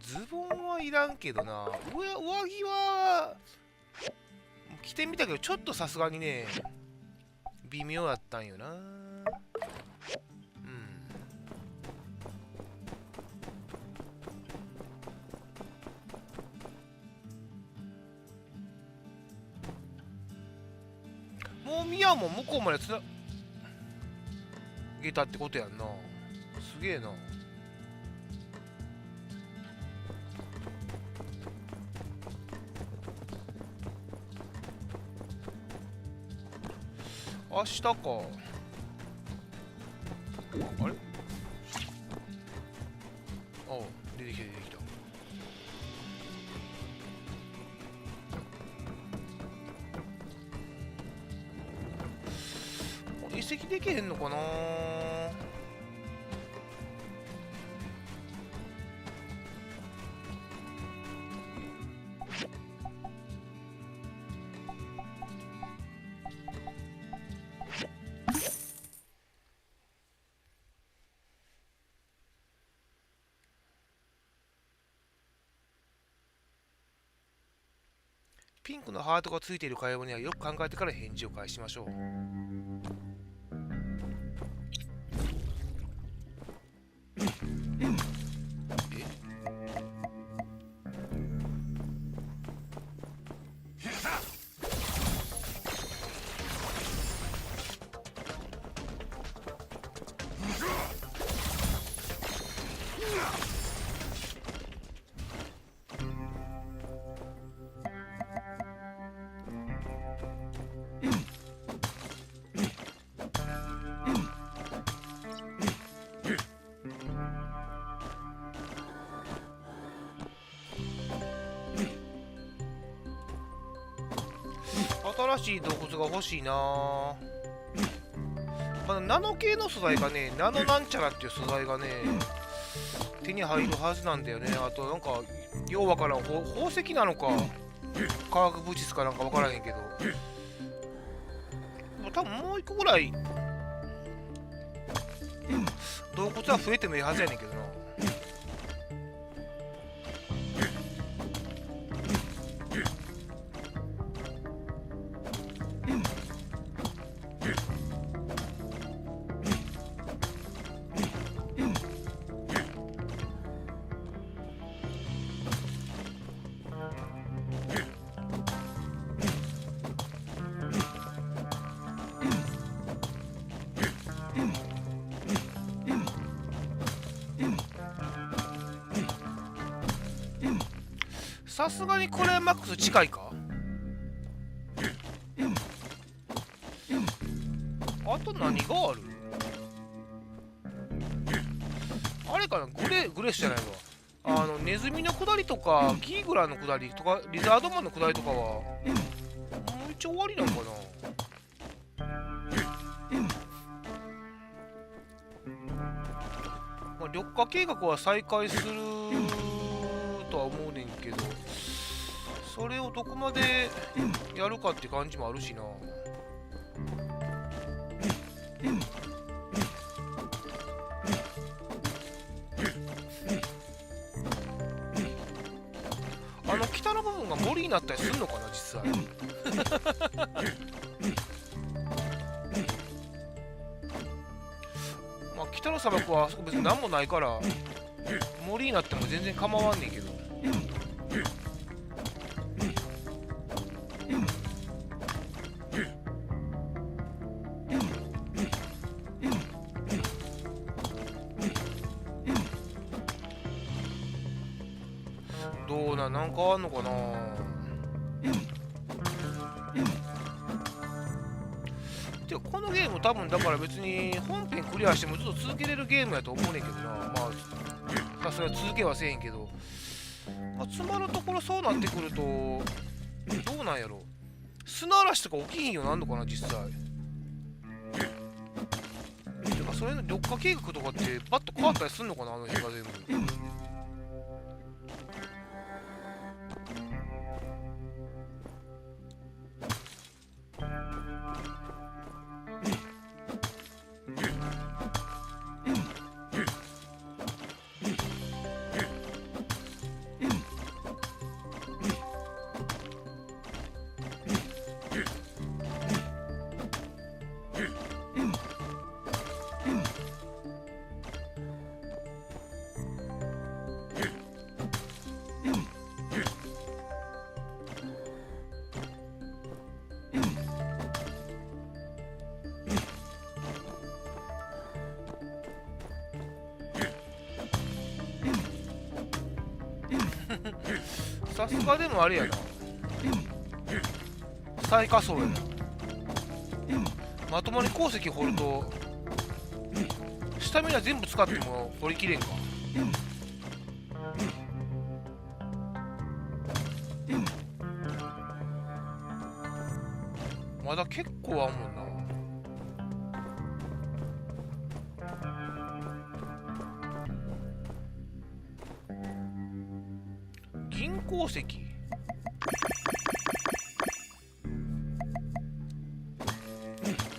ズボンはいらんけどな。上着は着てみたけど、ちょっとさすがにね、微妙やったんよな。もう宮も向こうまでつなげたってことやんな。すげえな。明日か。あれ？あ、出てきた出てきた。移籍できへんのかな。ピンクのハートがついている会話にはよく考えてから返事を返しましょう。新しい洞窟が欲しいな。まだナノ系の素材がね、ナノなんちゃらっていう素材がね、手に入るはずなんだよね。あとなんか、ようわからん、宝石なのか、化学物質かなんかわからへんけど、多分もう一個ぐらい、洞窟は増えてもいいはずやねんけどな。さすがにこれマックス近いか。あと何がある？あれかな、グレースじゃないわ。ネズミの下りとかギーグラーの下りとかリザードマンの下りとかはもう一応終わりなのかな。まあ、緑化計画は再開するとは思うねんけど、それをどこまでやるかって感じもあるしな。北の部分が森になったりするのかな実際。まあ北の砂漠はあそこ別に何もないから森になっても全然構わんねんけど。どうなんかあんのかな。てかこのゲーム多分だから別に本編クリアしてもずっと続けれるゲームやと思うねんけどな。まあさすがに続けはせえへんけど、まあ、つまるところそうなってくるとどうなんやろ。砂嵐とか起きひんようなんのかな実際。てかそれの緑化計画とかってパッと変わったりすんのかな、あの辺が全部。さすがでもあれやな、最下層やな。まともに鉱石掘るとスタミナ全部使っても掘りきれんか。まだ結構あんもんな。銀鉱石、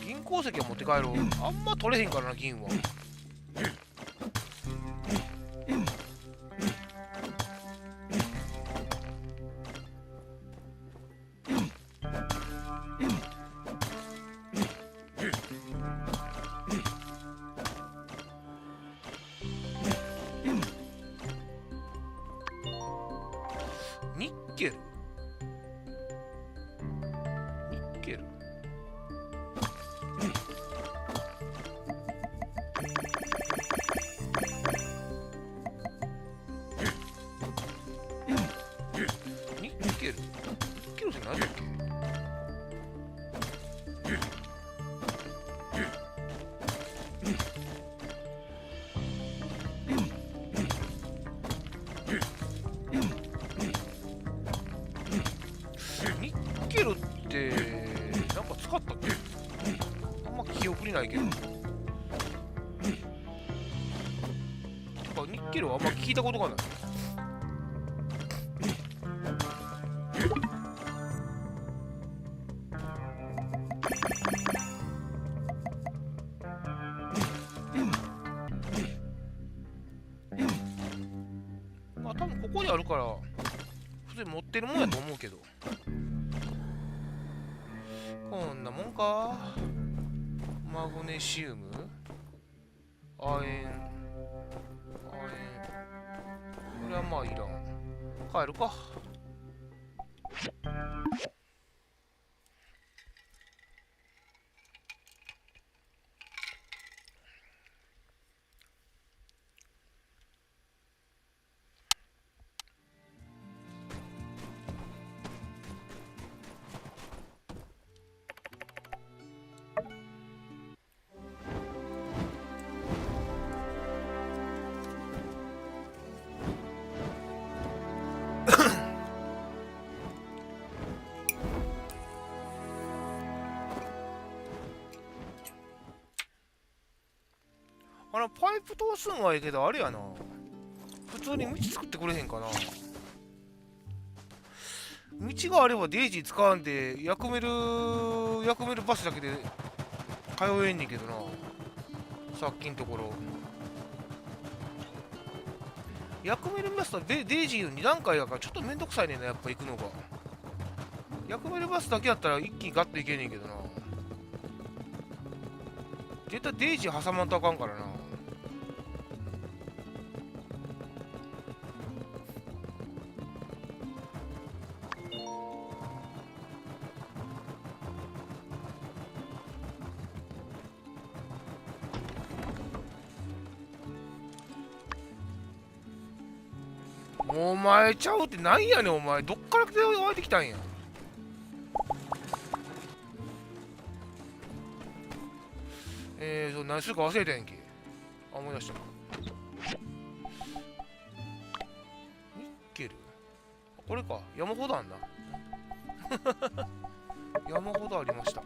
銀鉱石は持って帰ろう。あんま取れへんからな、銀は。ニッケル、ニッケル、ニッケル、ニッケルって何だっけ。ニッケルってなんか使ったっけ。あんま記憶にないけど。てかニッケルはあんま聞いたことがない。まあ多分ここにあるから普通に持ってるもんやと思うけど、こんなもんか。マグネシウム、亜鉛、これはまあいらん。帰るか。パイプ通すんはいいけど、あれやな、普通に道作ってくれへんかな。道があればデイジー使うんで、ヤクメルバスだけで通えんねんけどな、さっきんところ。ヤクメルバスとデイジーの2段階だからちょっとめんどくさいねんな、やっぱ行くのが。ヤクメルバスだけやったら一気にガッと行けんねんけどな。絶対デイジー挟まんとあかんからな。お前ちゃうってなんやねん、お前どっから来て湧いてきたんや。何するか忘れたやんけ。あ、思い出した。ニッケル、これか。山ほどあんな。山ほどありました。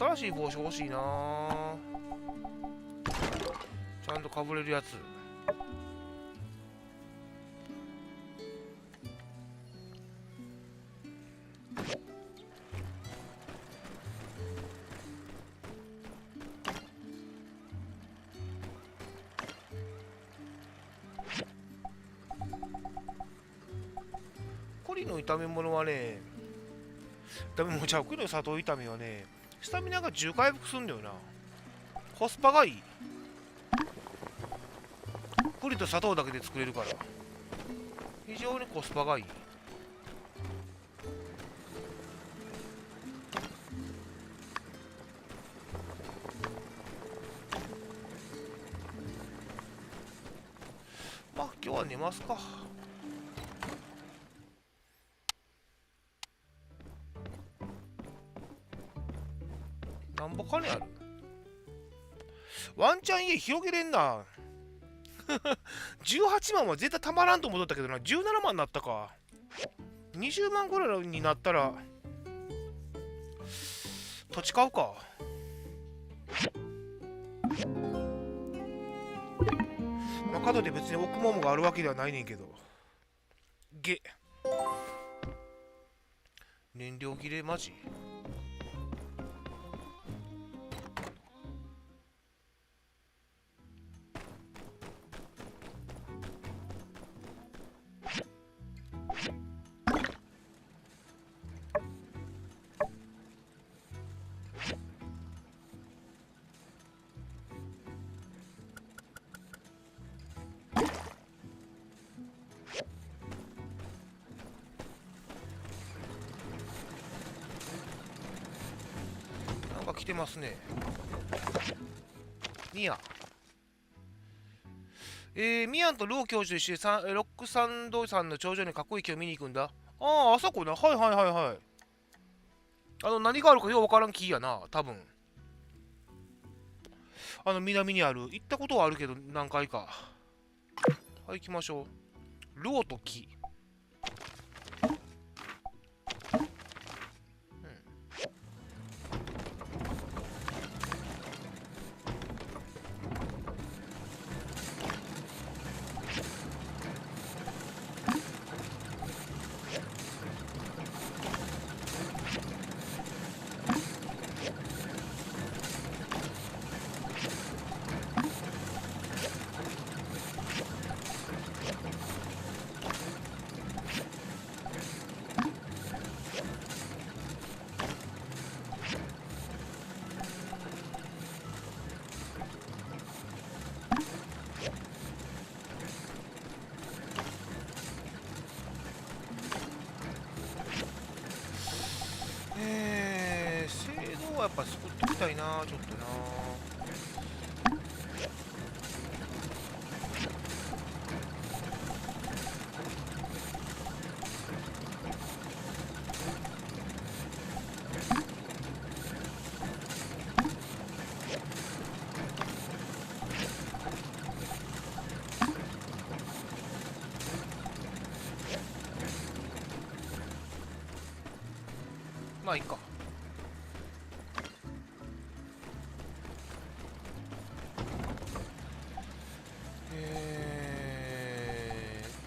新しい帽子欲しいな。ちゃんとかぶれるやつ。栗の炒め物はね、炒め物ちゃう、栗の砂糖炒めはね、スタミナが10回復すんだよな。コスパがいい。栗と砂糖だけで作れるから非常にコスパがいい。まあ今日は寝ますか。なんぼ金ある。ワンチャン家広げれんな。18万は絶対たまらんと思っとったけどな。17万になったか。20万ぐらいになったら土地買うか。まあ角で別に置くもんがあるわけではないねんけど。燃料切れマジ。来てますね。ミヤ。ミヤンとルオ教授と一緒でロックサンドさんの頂上にかっこいい木を見に行くんだ。ああ、あそこな。はいはいはいはい。何があるかようわからん木やな、多分。南にある。行ったことはあるけど、何回か。はい、行きましょう。ルオと木。やっぱ作っておきたいな、ちょっとな。まあいいか。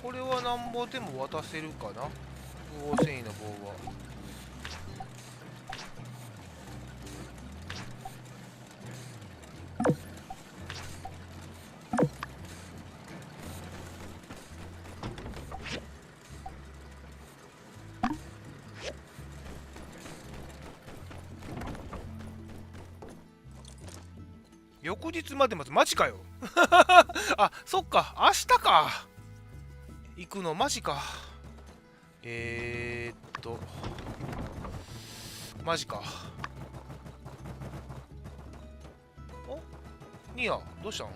これはなんぼでも渡せるかな。不合繊維の棒は。翌日まで待つ。マジかよ。あ、そっか、明日か。行くのマジか。マジか。お、ニア、どうしたん？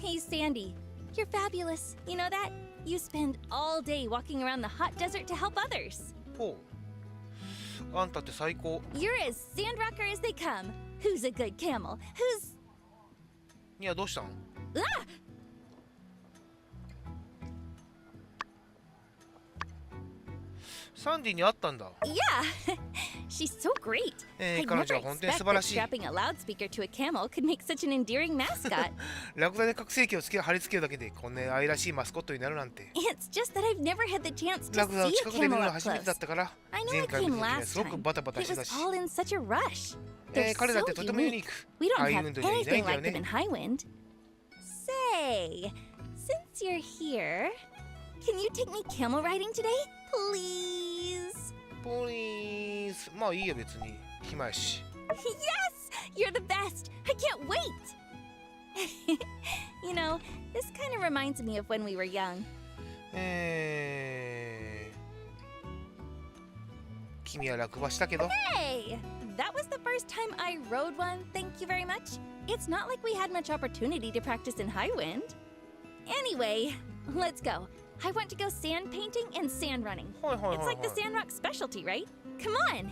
Hey, Sandy. You're fabulous. You know that? You spend all day walking around the hot desert to help others. ほう。あんたって最高。You're as Sandrocker as they come. Who's a good camel? Who's... ニア、どうしたん？サンディに会ったんだ。Yeah. She's so great. I'd 彼 never 女は本当に expect 素晴ら that しい。 strapping a loudspeaker to a camel could make such an endearing mascot. ラクダで拡声器を貼り付けるだけでこんな愛らしいマスコットになるなんて。 It's just that I've never had the chance to ラクダを see 近 a くで見る camel のは up 初めてだ close. ったから、 I know 前 I 回見 came た時は last すごく time. バタバタ It してた was し、 all in such a rush. 彼らって They're と so てもユニー unique. ク。 We don't ハイウ have ンドにはいないん anything だよ like them ね in。Highwind. Say, since you're here, can you take me camel riding today, please? ポリース。まあいいよ別に。暇やし。Yes! You're the best! I can't wait! You know, this kind of reminds me of when we were young. 君は落馬したけど。 Hey! That was the first time I rode one, thank you very much. It's not like we had much opportunity to practice in Highwind. Anyway, let's go. I want to go sand painting and sand running. はいはいはい It's はい like the Sandrock specialty, right? Come on!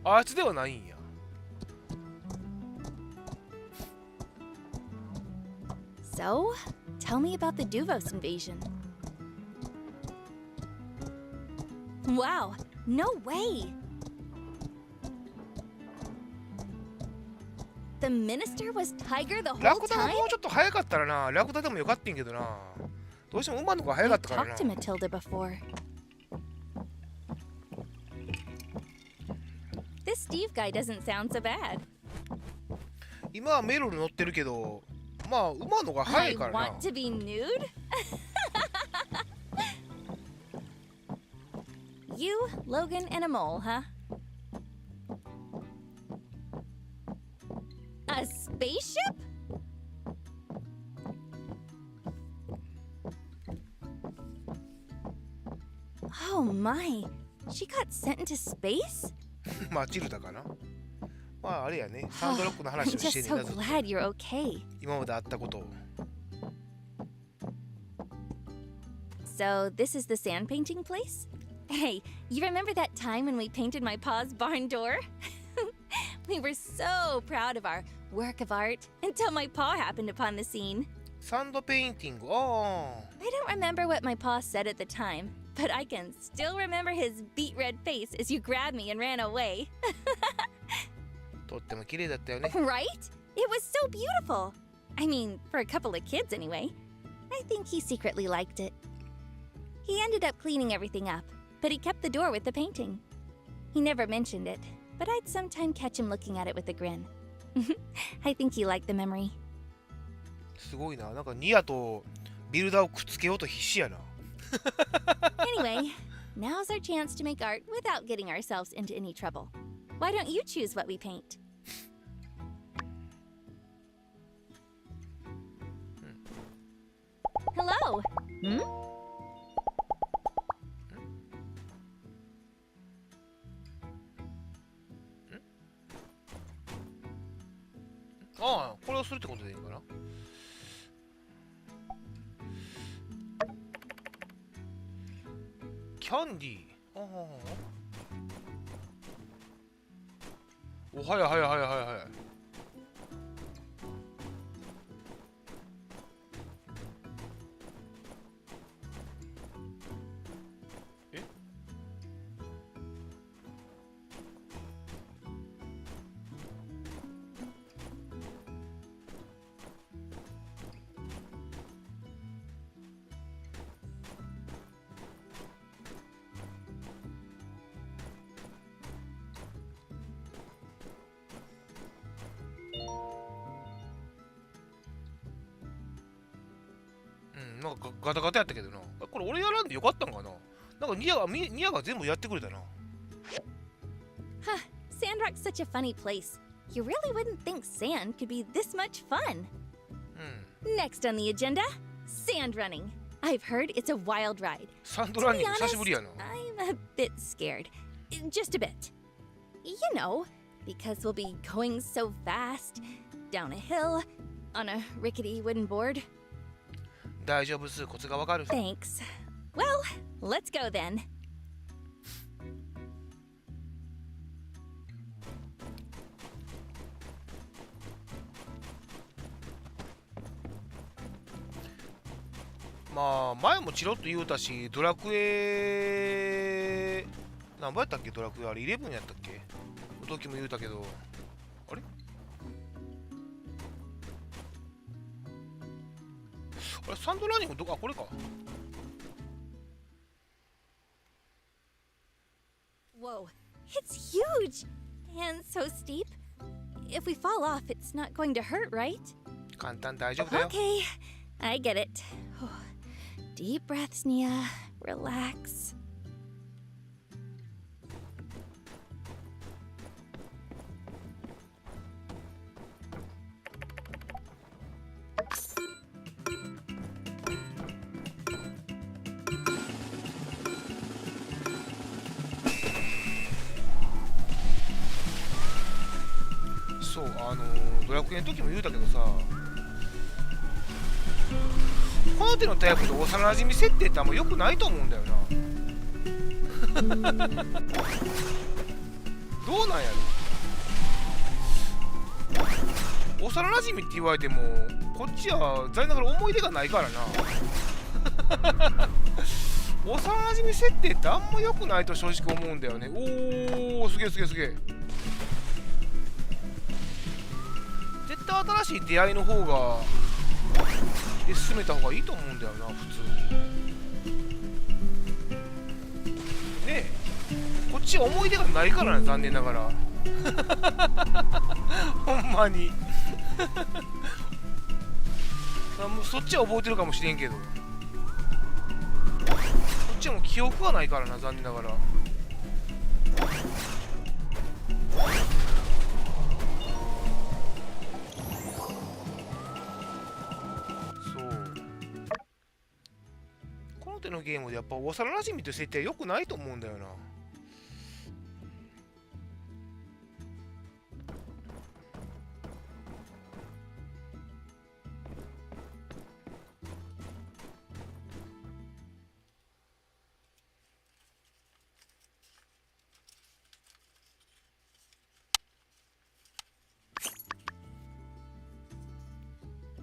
あいつではないんや。So, tell me about the Duvos invasion. Wow, no way! The minister was Tiger the ラ whole クダが time? もうちょっと早かったらな、ラクダでもよかったんけどな。どうしても馬の方が早か I've ったからな talked。to Matilda before. This Steve guy doesn't sound so bad. 今はメロル乗ってるけど、まあ馬の方が早 I いからな want。to be nude? You, Logan, and a mole, huh? A spaceship? Oh my, she got sent into space? マチルダかな。まああれやね、サンドロックの I'm 話をして just ん so ねんなずっと glad you're okay. 今まであったことを。 So, this is the sand painting place? Hey, you remember that time when we painted my pa's barn door? We were so proud of our work of art until my pa happened upon the scene. サンドペインティング。あ I don't remember what my pa said at the time, but I can still remember his beet red face as you grabbed me and ran away. あ、とっても綺麗だったよね。 Right? It was so beautiful. I mean, for a couple of kids anyway. I think he secretly liked it. He ended up cleaning everything up, but he kept the door with the painting. He never mentioned it, but I'd sometime catch him looking at it with a grin. I think he liked the memory. すごいな。なんかニアとビルダーをくっつけようと必死やな。 Anyway, now's our chance to make art without getting ourselves into any trouble. Why don't you choose what we paint? Hello. ああ、これをするってことでいいのかな。キャンディー。ああ。お、はいはいはいはいはい。え？なんかガタガタやったけどな。これ俺やらんでよかったんかな。なんかニアが全部やってくれたな。 Huh, Sandrock's such a funny place. You really wouldn't think sand could be this much fun. うん。 Next on the agenda, sand running. I've heard it's a wild ride. サンド To ランニ be ング久しぶりや honest, な。 I'm a bit scared. Just a bit. You know, because we'll be going so fast, down a hill, on a rickety wooden board. 大丈夫す。コツがわかる。 Thanks. Well, let's go then. まあ前もチロッと言うたし、ドラクエ何番やったっけ、ドラクエあれ11やったっけ、お時も言うたけど、あれサンドラーニングどこ、あ、これか。Whoa, it's huge! And so steep. If we fall off, it's not going to hurt, right? 簡単、大丈夫だよ。Okay, I get it. Deep breaths, Nia. Relax.そう、ドラクエの時も言うたけどさ、この手のタイプの幼馴染設定ってあんま良くないと思うんだよな。どうなんやろ。幼馴染って言われてもこっちは残念ながら思い出がないからな。幼馴染設定ってあんま良くないと正直思うんだよね。おー、すげえすげえすげえ。絶対新しい出会いの方がで進めた方がいいと思うんだよな、普通ねえ。こっちは思い出がないからね、残念ながら。ほんまに。そっちは覚えてるかもしれんけど、こっちはもう記憶がないからな、残念ながら。のゲームでやっぱ幼馴染という設定は良くないと思うんだよな。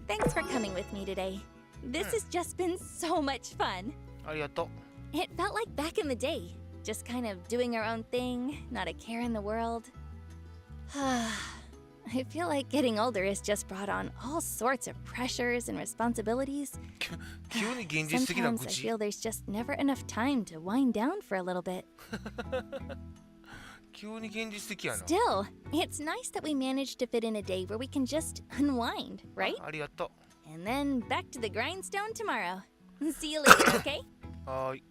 Thanks for coming with me today. This has just been so much fun. ありがとう。 It felt like back in the day, just kind of doing our own thing, not a care in the world. I feel like getting older has just brought on all sorts of pressures and responsibilities. 急に現実的な Sometimes 愚 I 痴。 feel there's just never enough time to wind down for a little bit. 急に現実的やな。 Still, it's nice that we managed to fit in a day where we can just unwind, right? ありがと And then back to the grindstone tomorrow. See you later, okay? う。はーい。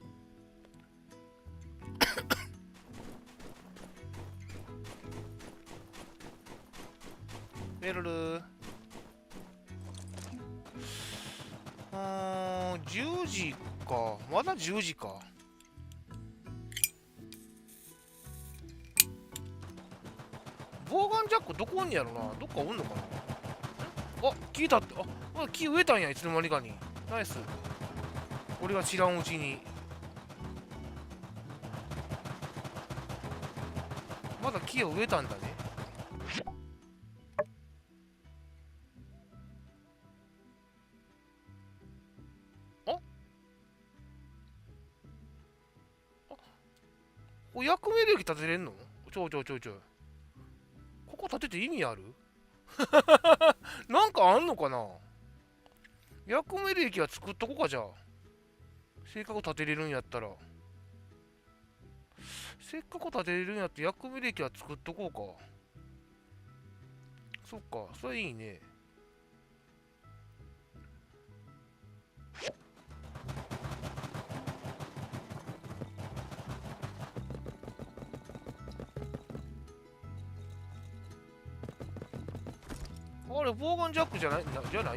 メルル10時か。まだ10時か。ボーガンジャックどこおんやろな。どっかおんのかな。あ、聞いたって。あ、木植えたんや、いつの間にかに。ナイス。俺が知らんうちに。まだ木を植えたんだね。これ役目歴立てれんの？ちょい。ここ立てて意味ある？なんかあんのかな？役目歴は作っとこうか、じゃあ。せっかく立てれるんやったら。せっかく立てれるんやって役目歴は作っとこうか。そっか、それいいね。あれ、ボーガンジャックじゃないよな。違うな。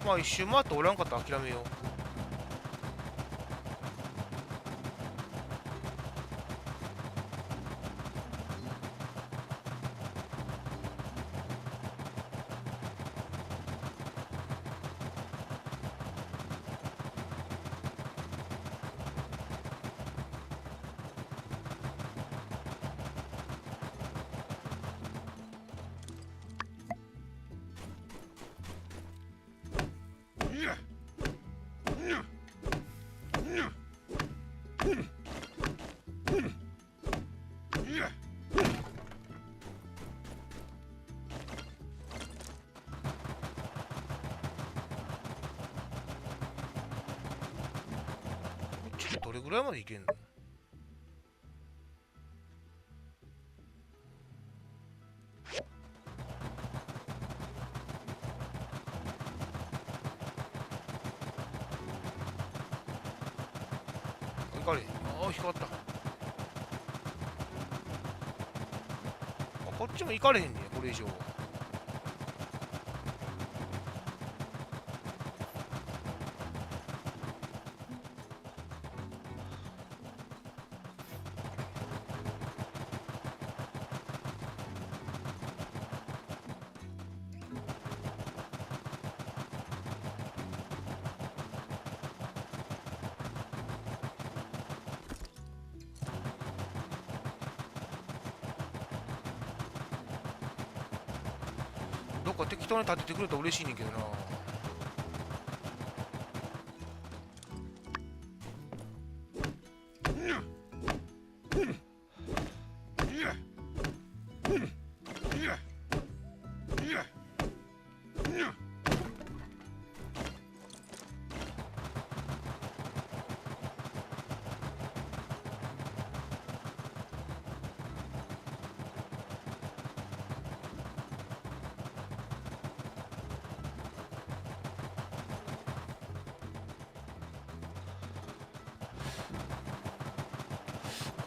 まあ一周回っておらんかったら諦めよう。どれぐらいまでいけんの？行かれへん。ああ、光った。こっちも行かれへんねこれ以上。どっか適当に立ててくれたら嬉しいねんけどな。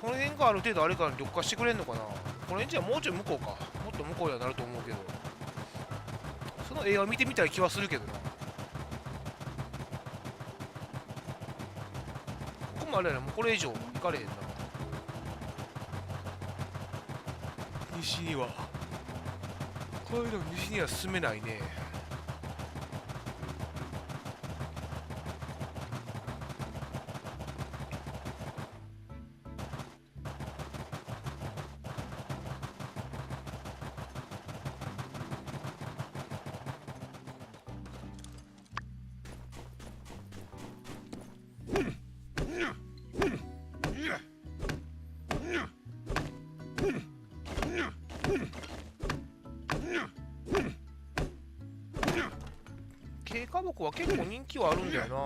この辺がある程度あれから緑化してくれんのかな。この辺じゃもうちょい向こうか。もっと向こうにはなると思うけど、その映画見てみたい気はするけどな。ここもあれやな、もうこれ以上行かれへんな。西にはこういうの西には進めないね。経過木は結構人気はあるんだよな。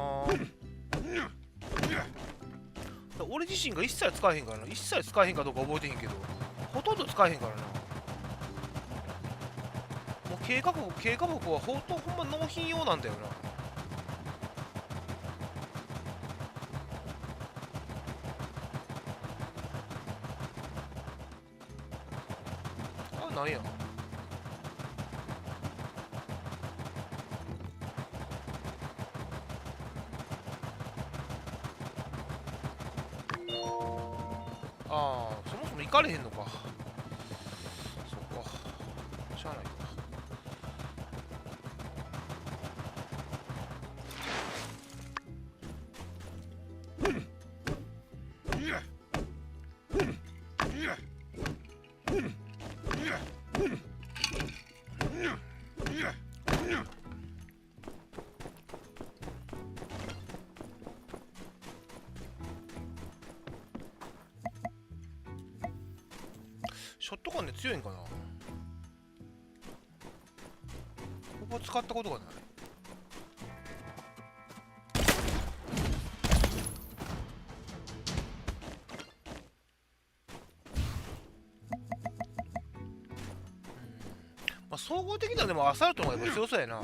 俺自身が一切使えへんからな。一切使えへんかどうか覚えてへんけど、ほとんど使えへんからな。もう経過木はほんま納品用なんだよな。あ、なんや。ああ、そもそも行かれへんのか。そっか。しゃあないか。ショットガンで強いんかな。ここ使ったことがない。まあ総合的なでもアサルトの方がやっぱ強そうやな。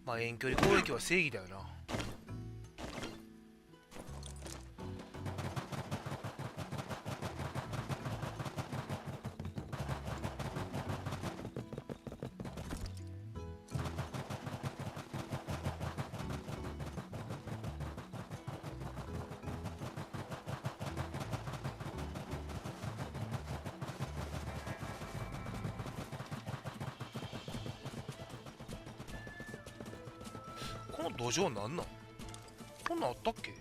まあ遠距離攻撃は正義だよな。この土壌なんなん？こんなんあったっけ？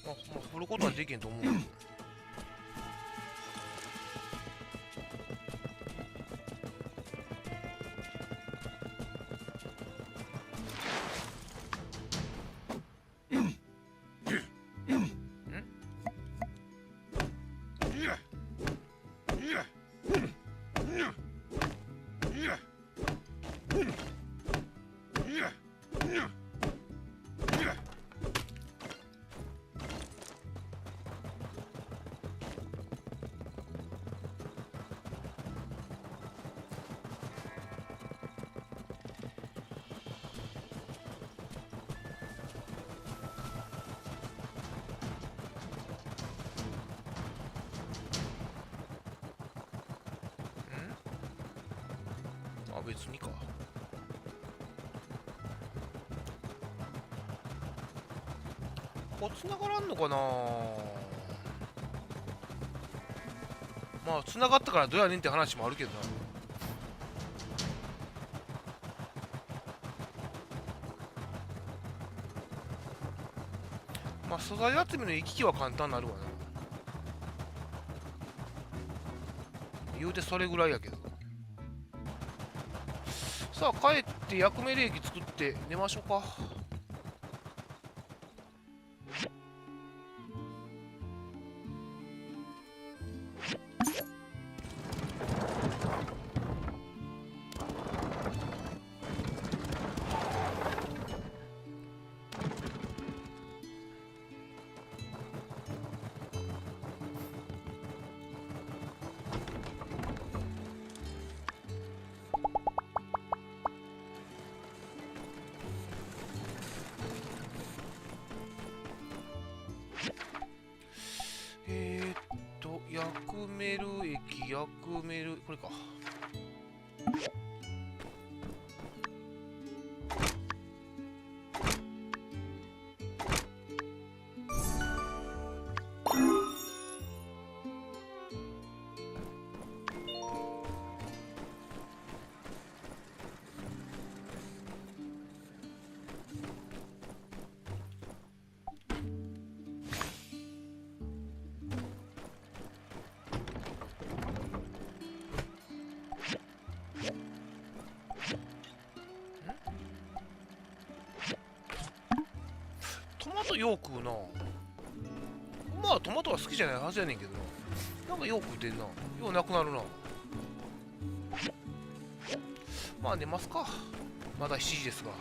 まあ、掘ることはできんと思うけど。あ、別にか。ここ繋がらんのかな。まあ繋がったからどうやねんって話もあるけどな。まあ素材集めの行き来は簡単になるわな。言うてそれぐらいやけど。さあ帰って薬味冷液作って寝ましょうか。薬メル液、薬メル、これか。トマトよう食うな。まあトマトは好きじゃないはずやねんけどな。なんかよう食うてんな。ようなくなるな。まあ寝ますか。まだ7時ですが。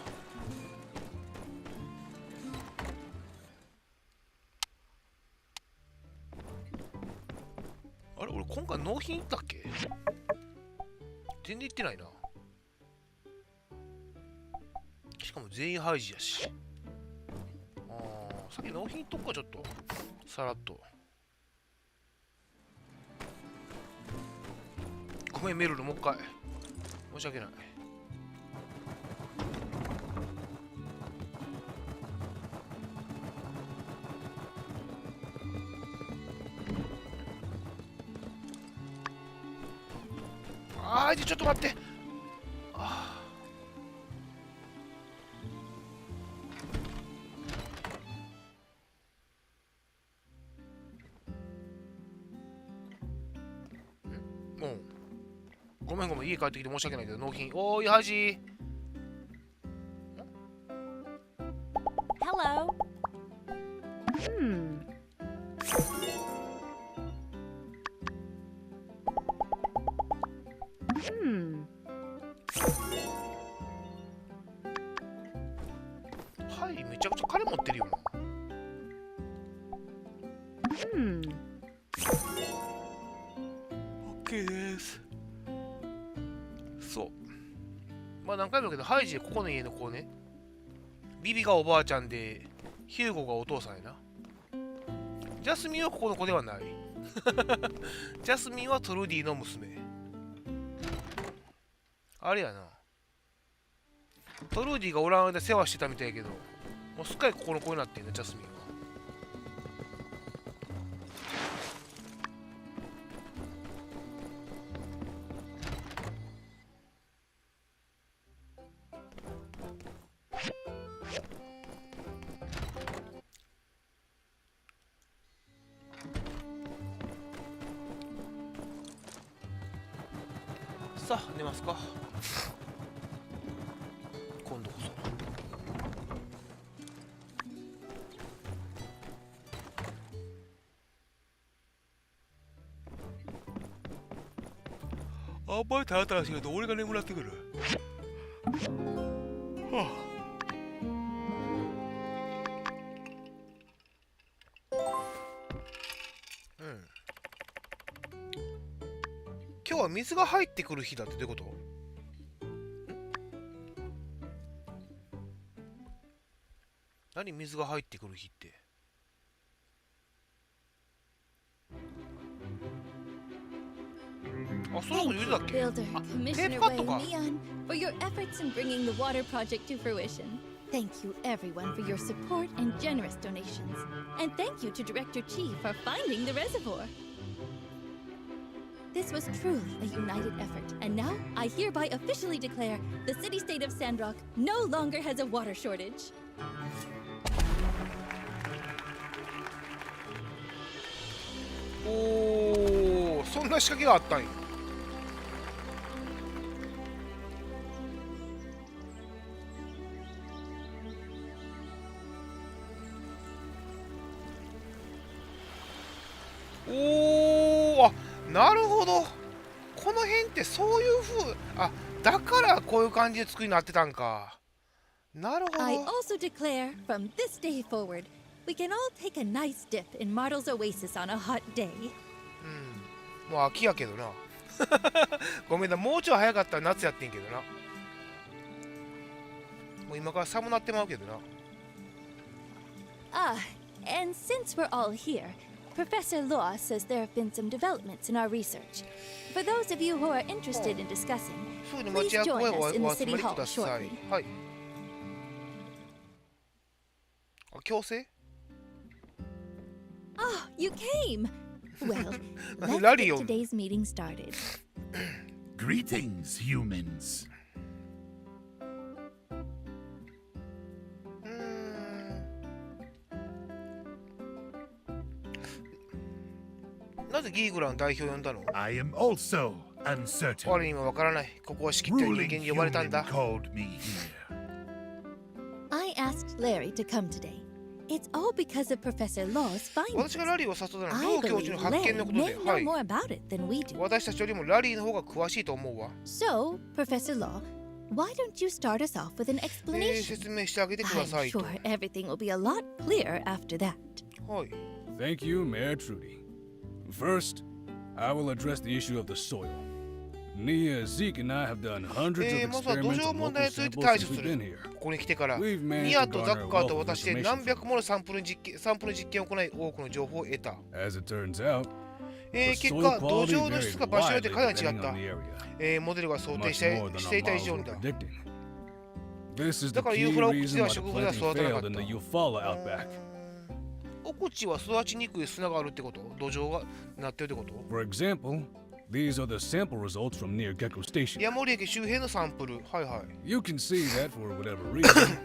あれ俺今回納品行ったっけ？全然行ってないな。しかも全員ハイジやし。さっき納品行っとくか、ちょっとさらっと。ごめんメルル、もう一回申し訳ない。あー、ちょっと待って。ごめん家帰ってきて申し訳ないけど納品。おーいハジ。 Hello.はい、めちゃくちゃ金持ってるよな。OK です。そう。まあ何回も言うけど、ハイジでここの家の子ね、ビビがおばあちゃんで、ヒューゴがお父さんやな。ジャスミンはここの子ではない。ジャスミンはトルディの娘。あれやな。トルディがおらん間世話してたみたいやけど、もうすっかりここの子になってんね、ジャスミンは。さあ寝ますか。今度こそ。あんまりタラタラしてると俺が眠らってくる。はあ、今日は水が入ってくる日だってどういうこと？何水が入ってくる日って。あ、そういうこと言うてたっ Thank け？ you, Builder, あ、テー Commissioner プカッ Wei トか。 and Mian, for your efforts in bringing the water project to fruition. Thank you, everyone, for your support and generous donations. And thank you to Director Chi for finding the reservoir. This was truly a united effort, and now I hereby officially declare the city-state of Sandrock no longer has a water shortage. おー、そんな仕掛けがあったんや。おー、あ、なるほど。この辺ってそういう風、あ、だからこういう感じで作りになってたんか。なるほど。 I also declare, from this day forward, we can all take a nice dip in Martel's Oasis on a hot day. もう秋やけどな。ごめんな、もうちょい早かったら夏やってんけどな。もう今から寒なってまうけどな。Ah, and since we're all here, Professor Law says there have been some developments in our research. For those of you who are interested in discussing, すぐに please 町役 join へ us in the お集 City まりく Hall ださい。 shortly. はい。あ、強制？ Oh, you came! Well, let's Laddie get on. today's meeting started. Greetings, humans. なぜギーグラの代表を呼んだの？ I am also uncertain. 我にもわからない。ここは仕切ってる Ruling 人間に呼ばれたん human だ。 called me here. I asked Larry to come today. It's all because of Professor Law's findings. 私がラリーを誘ったのは I 両教授 believe の発見の Larry ことで、 may は know い。 more about it than we do. 私たちよりもラリーの方が詳しいと思うわ。 So, Professor Law, why don't you start us off with an explanation? 説明してあげてくだ I'm さいと。 sure everything will be a lot clearer after that. はい。 Thank you, Mayor Trudy. First, I will address the issue of the soil. Nia, Zeke, and I have done hundreds of まずは土 experiments 壌 on 問 local 題について samples 対 since 処す we've る been。here. ここに来てから、 We've managed ニア to とザ garner ッ a カー wealth と of 私で information 何 from 百ものサンプル実験を行い、多くの情報を得た。 As it turns out, 結 the 果、 soil 土 quality 壌の質が varied 場所によって widely かなり違っ depending た on the area. モデルが想定 Much し more て than いた our 以上 models にだ。 were predicting. This is the だから key ユーフラオクチ reason では why the 植物が planting 育たなか failed っ in the た。 Eufaula outback. 奥地は育ちにくい砂があるってこと？土壌がなってるってこと？ For example, these are the sample results from near Gecko Station. ヤモリ駅周辺のサンプル。はいはい。 You can see that for whatever reason,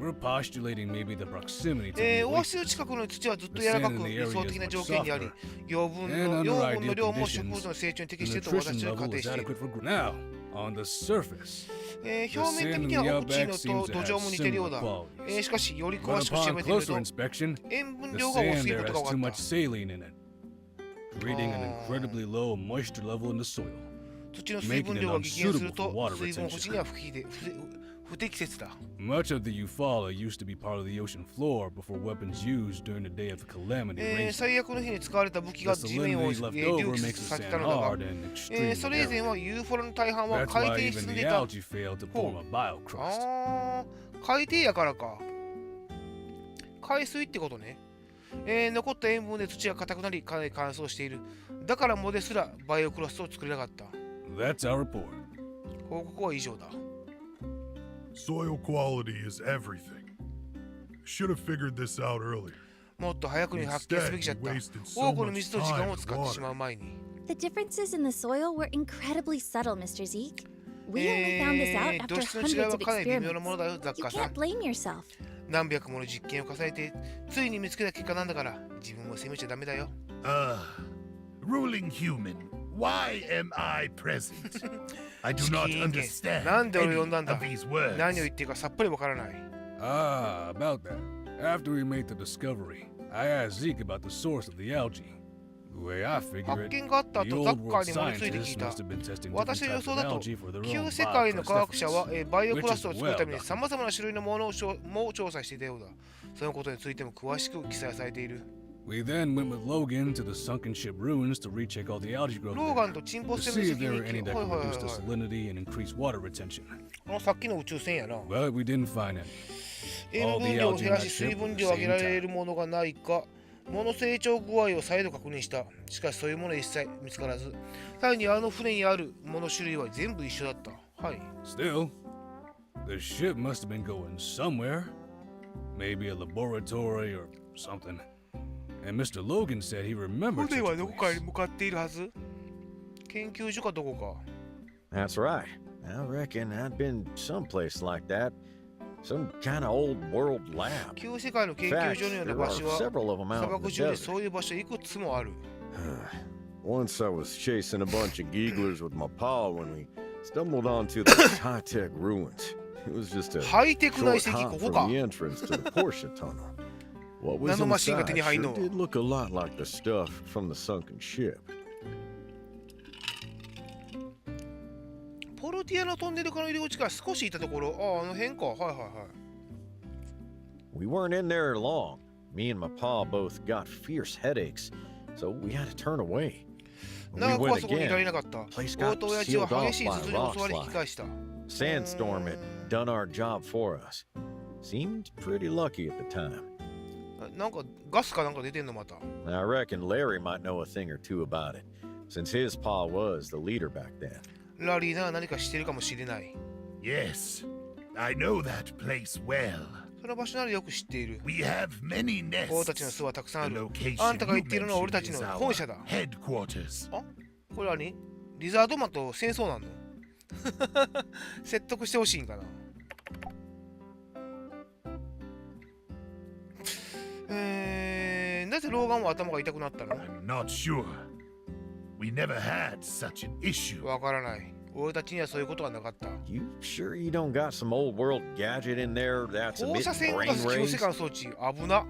we're postulating maybe the proximity to the オアシ oasis. ス近くの土はずっと柔らかく理想的な条件にあり、養分の量も植物の成長に適していると私 Nutrition は仮 level 定 is している。 adequate for now. On the surface, 表面的には奥地のと土壌も似てるようだ。しかし、より詳 but しく調 upon べてみる closer と、 inspection, 塩分 the 量が多 sand すぎる there ことが has too 分か much った。 saline in it, creating an incredibly low moisture level in the soil. 土の水分量が激減すると、水分保持には不適切だ。 Much of the Eufaula used to be part of the ocean floor before weapons used during the day of the calamity raged. 最悪の日に使われた武器 The が地面を salinity left 流 over 出 makes さ the せた sand のだが、 hard and extremely それ以前 barren. はユーフォラの大半は That's 海底 why に even 沈んで the いた。 algae failed to form a biocrust. 海底やからか。海水ってことね。残った塩分で土が硬くなり、かなり乾燥している。だからモですらバイオクロスを作れなかった。 That's our report. 報告は以上だ。 Soil quality is everything. Should have figured this out earlier. もっと早くに発見すべきじゃった。多くの水と時間を使ってしまう前に。 The differences in the soil were incredibly subtle, Mr. Zeke. We only found this out 土 after 質の違い hundreds は of かなり微妙な experiments. ものだよ、ザッ You カーさ can't ん。 blame yourself. 何百もの実験を重ねて、ついに見つけた結果なんだから、自分を責めちゃダメだよ。Ruling human, Why am I present? I do not 人間 understand なんで俺 any 呼んだんだ of these words. 何を言ってるかさっぱりわからない Ah, about that. After we made the discovery, I asked Zeke about the source of the algae. The way I 発 figure it, 見があった the 後ザ old ッカー world にものついて聞い scientists た must have been testing different 私の予 types 想 of だと algae for their 旧 own 世界の科学者は bioprocess バイオプラストを which is 作るために well さまざまな種類のものを調査していたようだそのことについても詳しく記載されている We then went with Logan to the sunken ship ruins to recheck all the algae growth ローガンと there 沈没 to 船 see の if 石 there に were any that はい could はいはい reduce the salinity and increase water retention. さっきの宇宙船やな But we didn't find any. 塩分量を減らし水分量を上げられるものがないか物の成長具合を再度確認したしかしそういうものは一切見つからず単にあの船にあるもの種類は全部一緒だったはい Still, the ship must have been going somewhere. Maybe a laboratory or something. And Mr. Logan said he remembered 船 such は a どこかに place. 向かっているはず研究所かどこか That's right. I reckon I'd been someplace like that. Some kind of old world lab. 旧世界の In 研究 fact, 所のような there 場 are 所は several of them 砂 out in 漠 the 中に desert. そういう場所いくつもある Once I was chasing a bunch of gigglers with my paw when we stumbled onto those high-tech ruins. It was just a ハイテクな遺 short 跡 hop ここか from the entrance to the Porsche tunnel. What was ナノマシンが inside 手に入ん sure の did look a lot like the stuff from the sunken ship. ポルティアのトンネルからの入り口から少し行ったところあの辺かはいはいはい We weren't in there long. Me and my pa both got fierce headaches, so we had to turn away. When 長 we くは went そこにいられ again, なかった。 place 大 got と親父は sealed 激し off い by 頭 a 痛に襲われ引 rock き返した。 Sandstorm had done our job for us. Seemed pretty lucky at the time. なんかガスかなんか出てんのまた。 I reckon Larry might know a thing or two about it, since his pa was the leader back then. ラリーな何か知ってるかもしれない。 Yes, I know that place well. その場所ならよく知っている。 We have many 俺たちの nests. 巣はたくさんあ The る。 location あんたが you 言っているのは俺たち mentioned の is 本 our 社だ。 headquarters. あこれ何リザードマンと戦争なんの説得してほしいんかななぜローガンは頭が痛くなったの I'm not sure. We never had such an issue. わからない。俺たちにはそういうことがなかった。 You sure you don't got some old world gadget in there that's 放射 emitting 線を出 brain す旧世 rays? 界の装置、危な。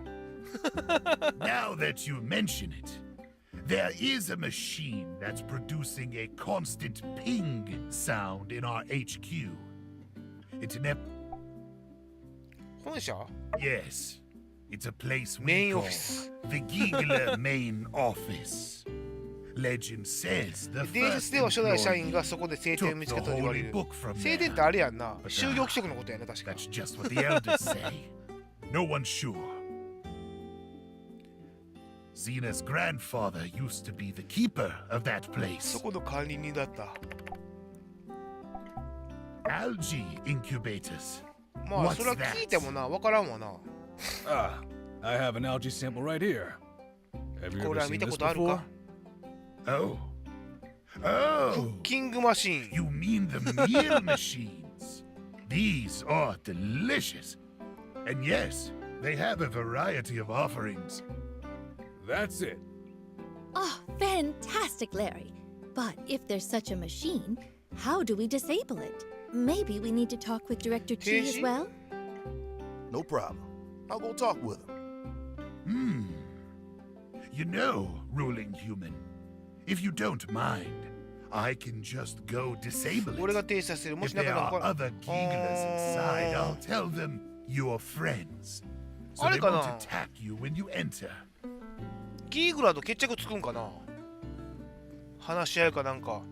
Now that you mention it, there is a machine that's producing a constant ping sound in our HQ. It's an本社 Yes, it's a place we Main call office. the Giggler Main Office. Legend says the 伝説 first では初代社員 employee がそこで聖典を見つけたと言われ took る the holy book from 聖典 there. ってあれやんな就業規則のことやな確か That's just what the elders say. No one's sure. Xena's grandfather used to be the keeper of that そ place. この管理人だった Algae incubators. まあ What's それは that? 聞いてもな分からんわな Ah, I have an algae sample right here. Have you これ ever は seen 見た this ことある before? か Oh. ク Oh. ッキングマシーン You mean the meal machines? These are delicious. And yes, they have a variety of offerings. That's it. Oh, fantastic, Larry. But if there's such a machine, how do we disable it? Maybe we need to talk with Director Chi as Kenji? well? No problem. I'll go talk with him. You know, ruling human, if you don't mind, I can just go disable 俺 it. が停止させるも If しな there かった are ら other gigglers inside, I'll tell them you're friends. So あ they れか won't な attack you when you enter. ギーグラーと決着つくんかな話し合いかなんか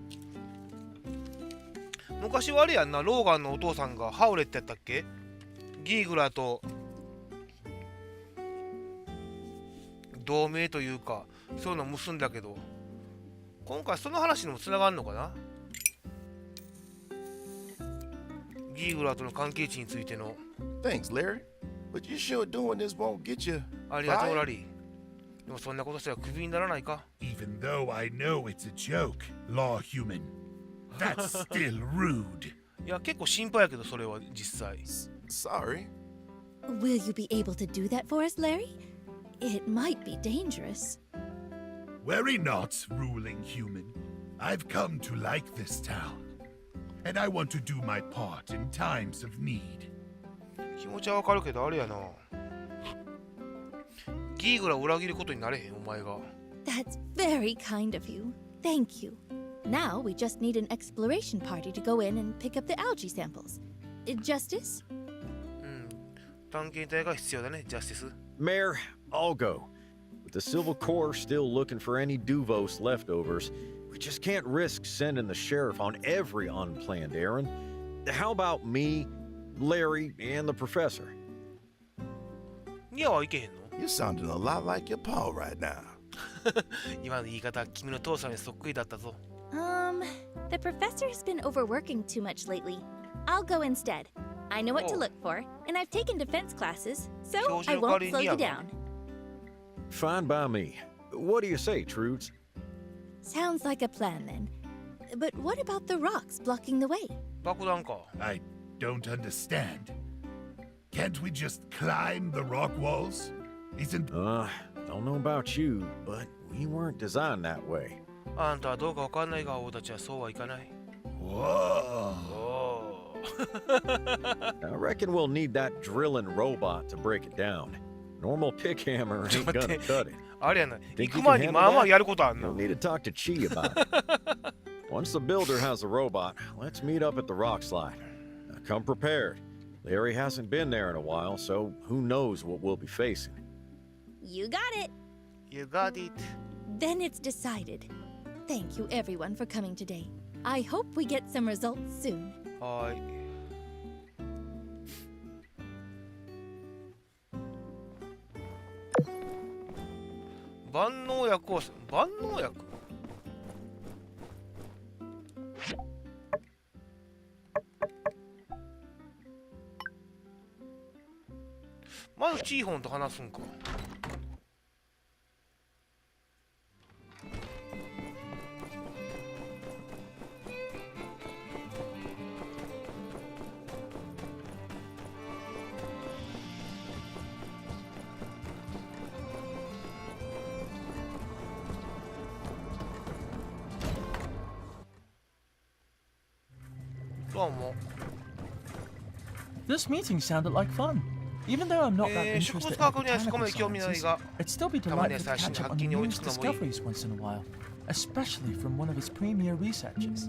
昔はあれやんなローガンのお父さんがハウレットやったっけギーグラーと同盟というかそういうの結んだけど今回その話にもつながるのかなギーグラーとの関係値についての Thanks, Larry. But you sure doing this won't get you ありがとう fired? ラリーでもそんなことしたらクビにならないか Even though I know it's a joke, law human, that's still rude. いや結構心配やけどそれは実際 Sorry. Will you be able to do that for us, Larry? It might be dangerous. Worry not, ruling human. I've come to like this town, and I want to do my part in times of need. 気持ちはわかるけどあれやな。ギーグラを裏切ることになれへん、お前が。That's very kind of you. Thank you. Now we just need an exploration party to go in and pick up the algae samples. Justice? 探検隊が必要だね、ジャスティス。Mayor, I'll go. With the Civil Corps still looking for any Duvos leftovers, we just can't risk sending the sheriff on every unplanned errand. How about me, Larry, and the professor? ニアはいけへんの？ You're sounding a lot like your pa right now. 今の言い方、君の父さんにそっくりだったぞ。The professor's been overworking too much lately. I'll go instead. I know what to look for, and I've taken defense classes, so I won't slow you down. Fine by me. What do you say, Trudes? Sounds like a plan then. But what about the rocks blocking the way? 爆弾か。I don't understand. Can't we just climb the rock walls? Isn't... Don't know about you, but we weren't designed that way. あんたはどうかわかんないが、俺たちはそうはいかない。Whoa. I reckon we'll need that drilling robot to break it down. Normal pick hammer ain't gonna cut it. あれやな、行く前にまあまあやることあんの。You'll need to talk to Chi about it. Once the builder has the robot, let's meet up at the rock slide. Now come prepared. Larry hasn't been there in a while, so who knows what we'll be facing. You got it. You got it. Then it's decided. Thank you everyone for coming today. I hope we get some results soon. はい。万能薬を、万能薬？まずチーホンと話すんか。どうも。This meeting sounded like fun. Even though I'm not that interested in botanical sciences, it'd still be delightful to catch up on the newest discoveries once in a while, especially from one of his premier researchers.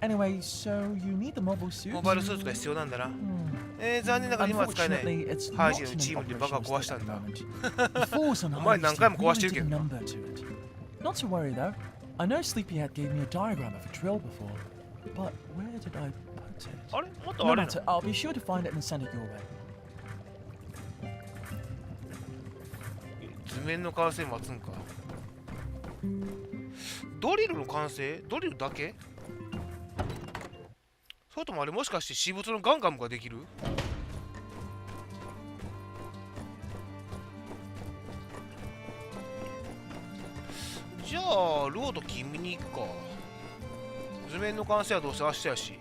Anyway, so you need the mobile suit? モバイルスーツが必要なんだな。残念ながら今は使えない。ハイジのチームでバカ壊したんだ。お前何回も壊してるけどな。Not to worry though. I know Sleepyhead gave me a diagram of a drill before, but where did I put it? あれ？もっと No あれ matter, I'll be sure to find it and send it your way. 図面の完成待つんか。ドリルの完成？ドリルだけ？それともあれもしかして私物のガンガムができる？じゃあルオと木見に行くか。図面の完成はどうせ明日やし。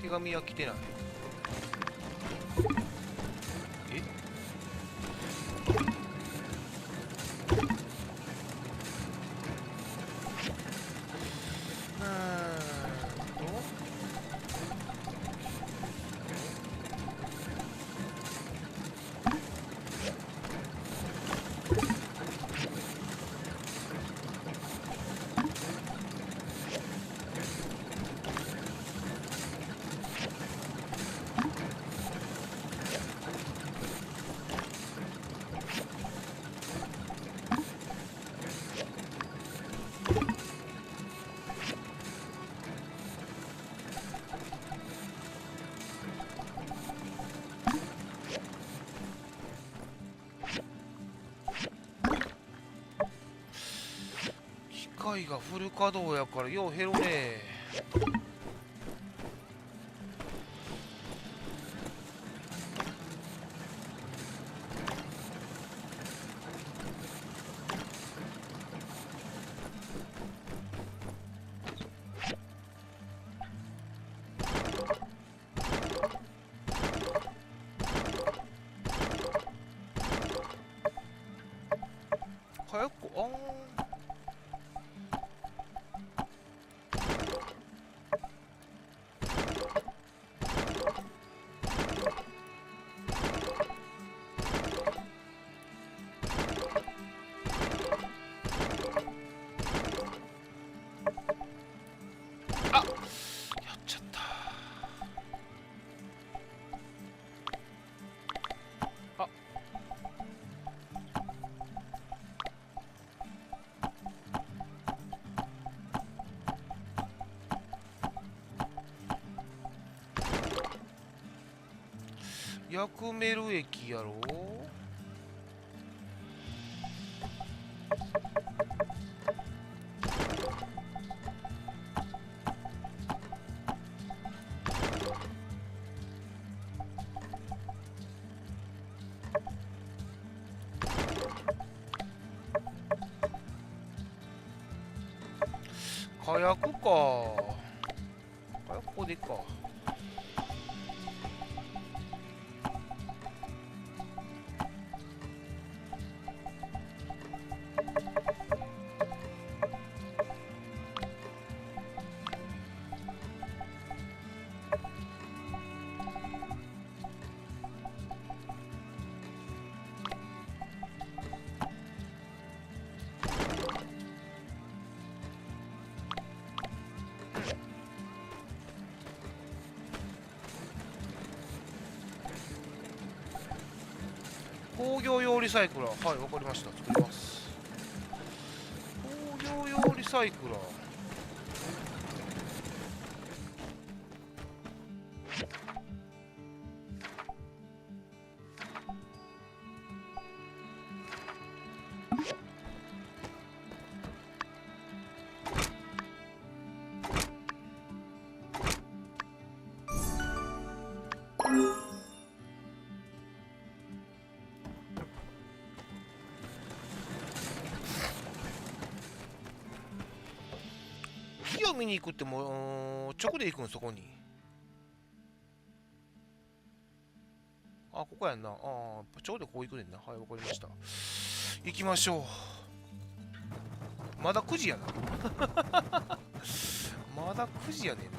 手紙は来てない。え？機械がフル稼働やからよう減るね。やっちゃった。ヤクメル駅やろ。火薬か。火薬ここでいいか。工業用リサイクラー、はい、わかりました。作ります。工業用リサイクラー。木を見に行くってもう直で行くん、そこに。あ、ここやんな。直でこう行くねんな。はい、わかりました。行きましょう。まだ9時やな。まだ9時やねんな。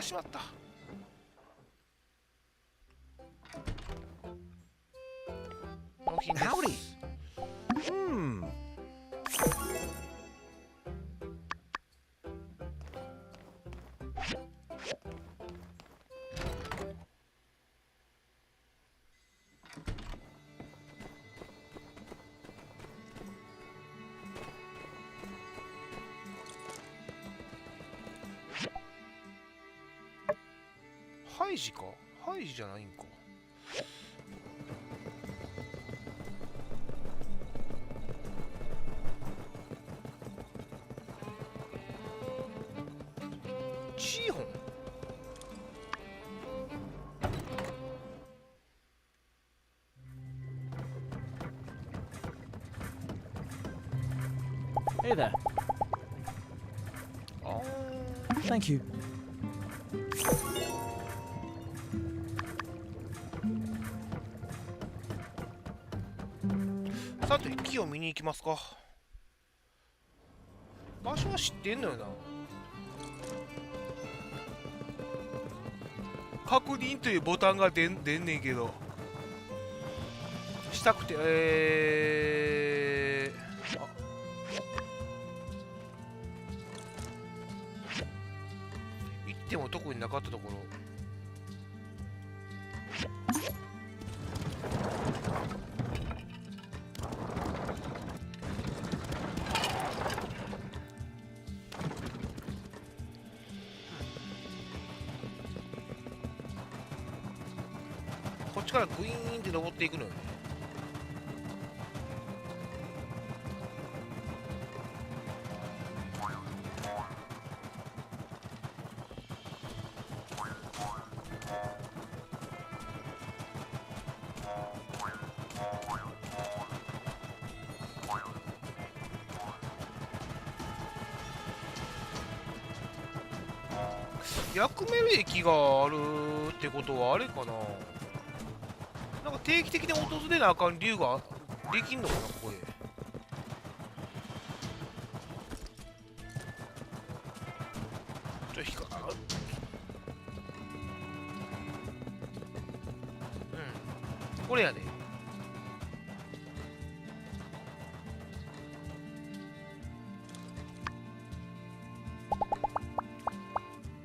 しまった。納品です。ハイジか？ハイジじゃないんか。チーホン？Hey there. Thank you. さて、木を見に行きますか。場所は知ってんのよな。確認というボタンが出んねんけど、したくて行っても特になかったところ。こっちからグイーンって登っていくのよね。ヤクメル駅があるってことはあれかな。定期的に訪れなあかん理由ができんのかな、ここで。引っかかる。うん。これやで。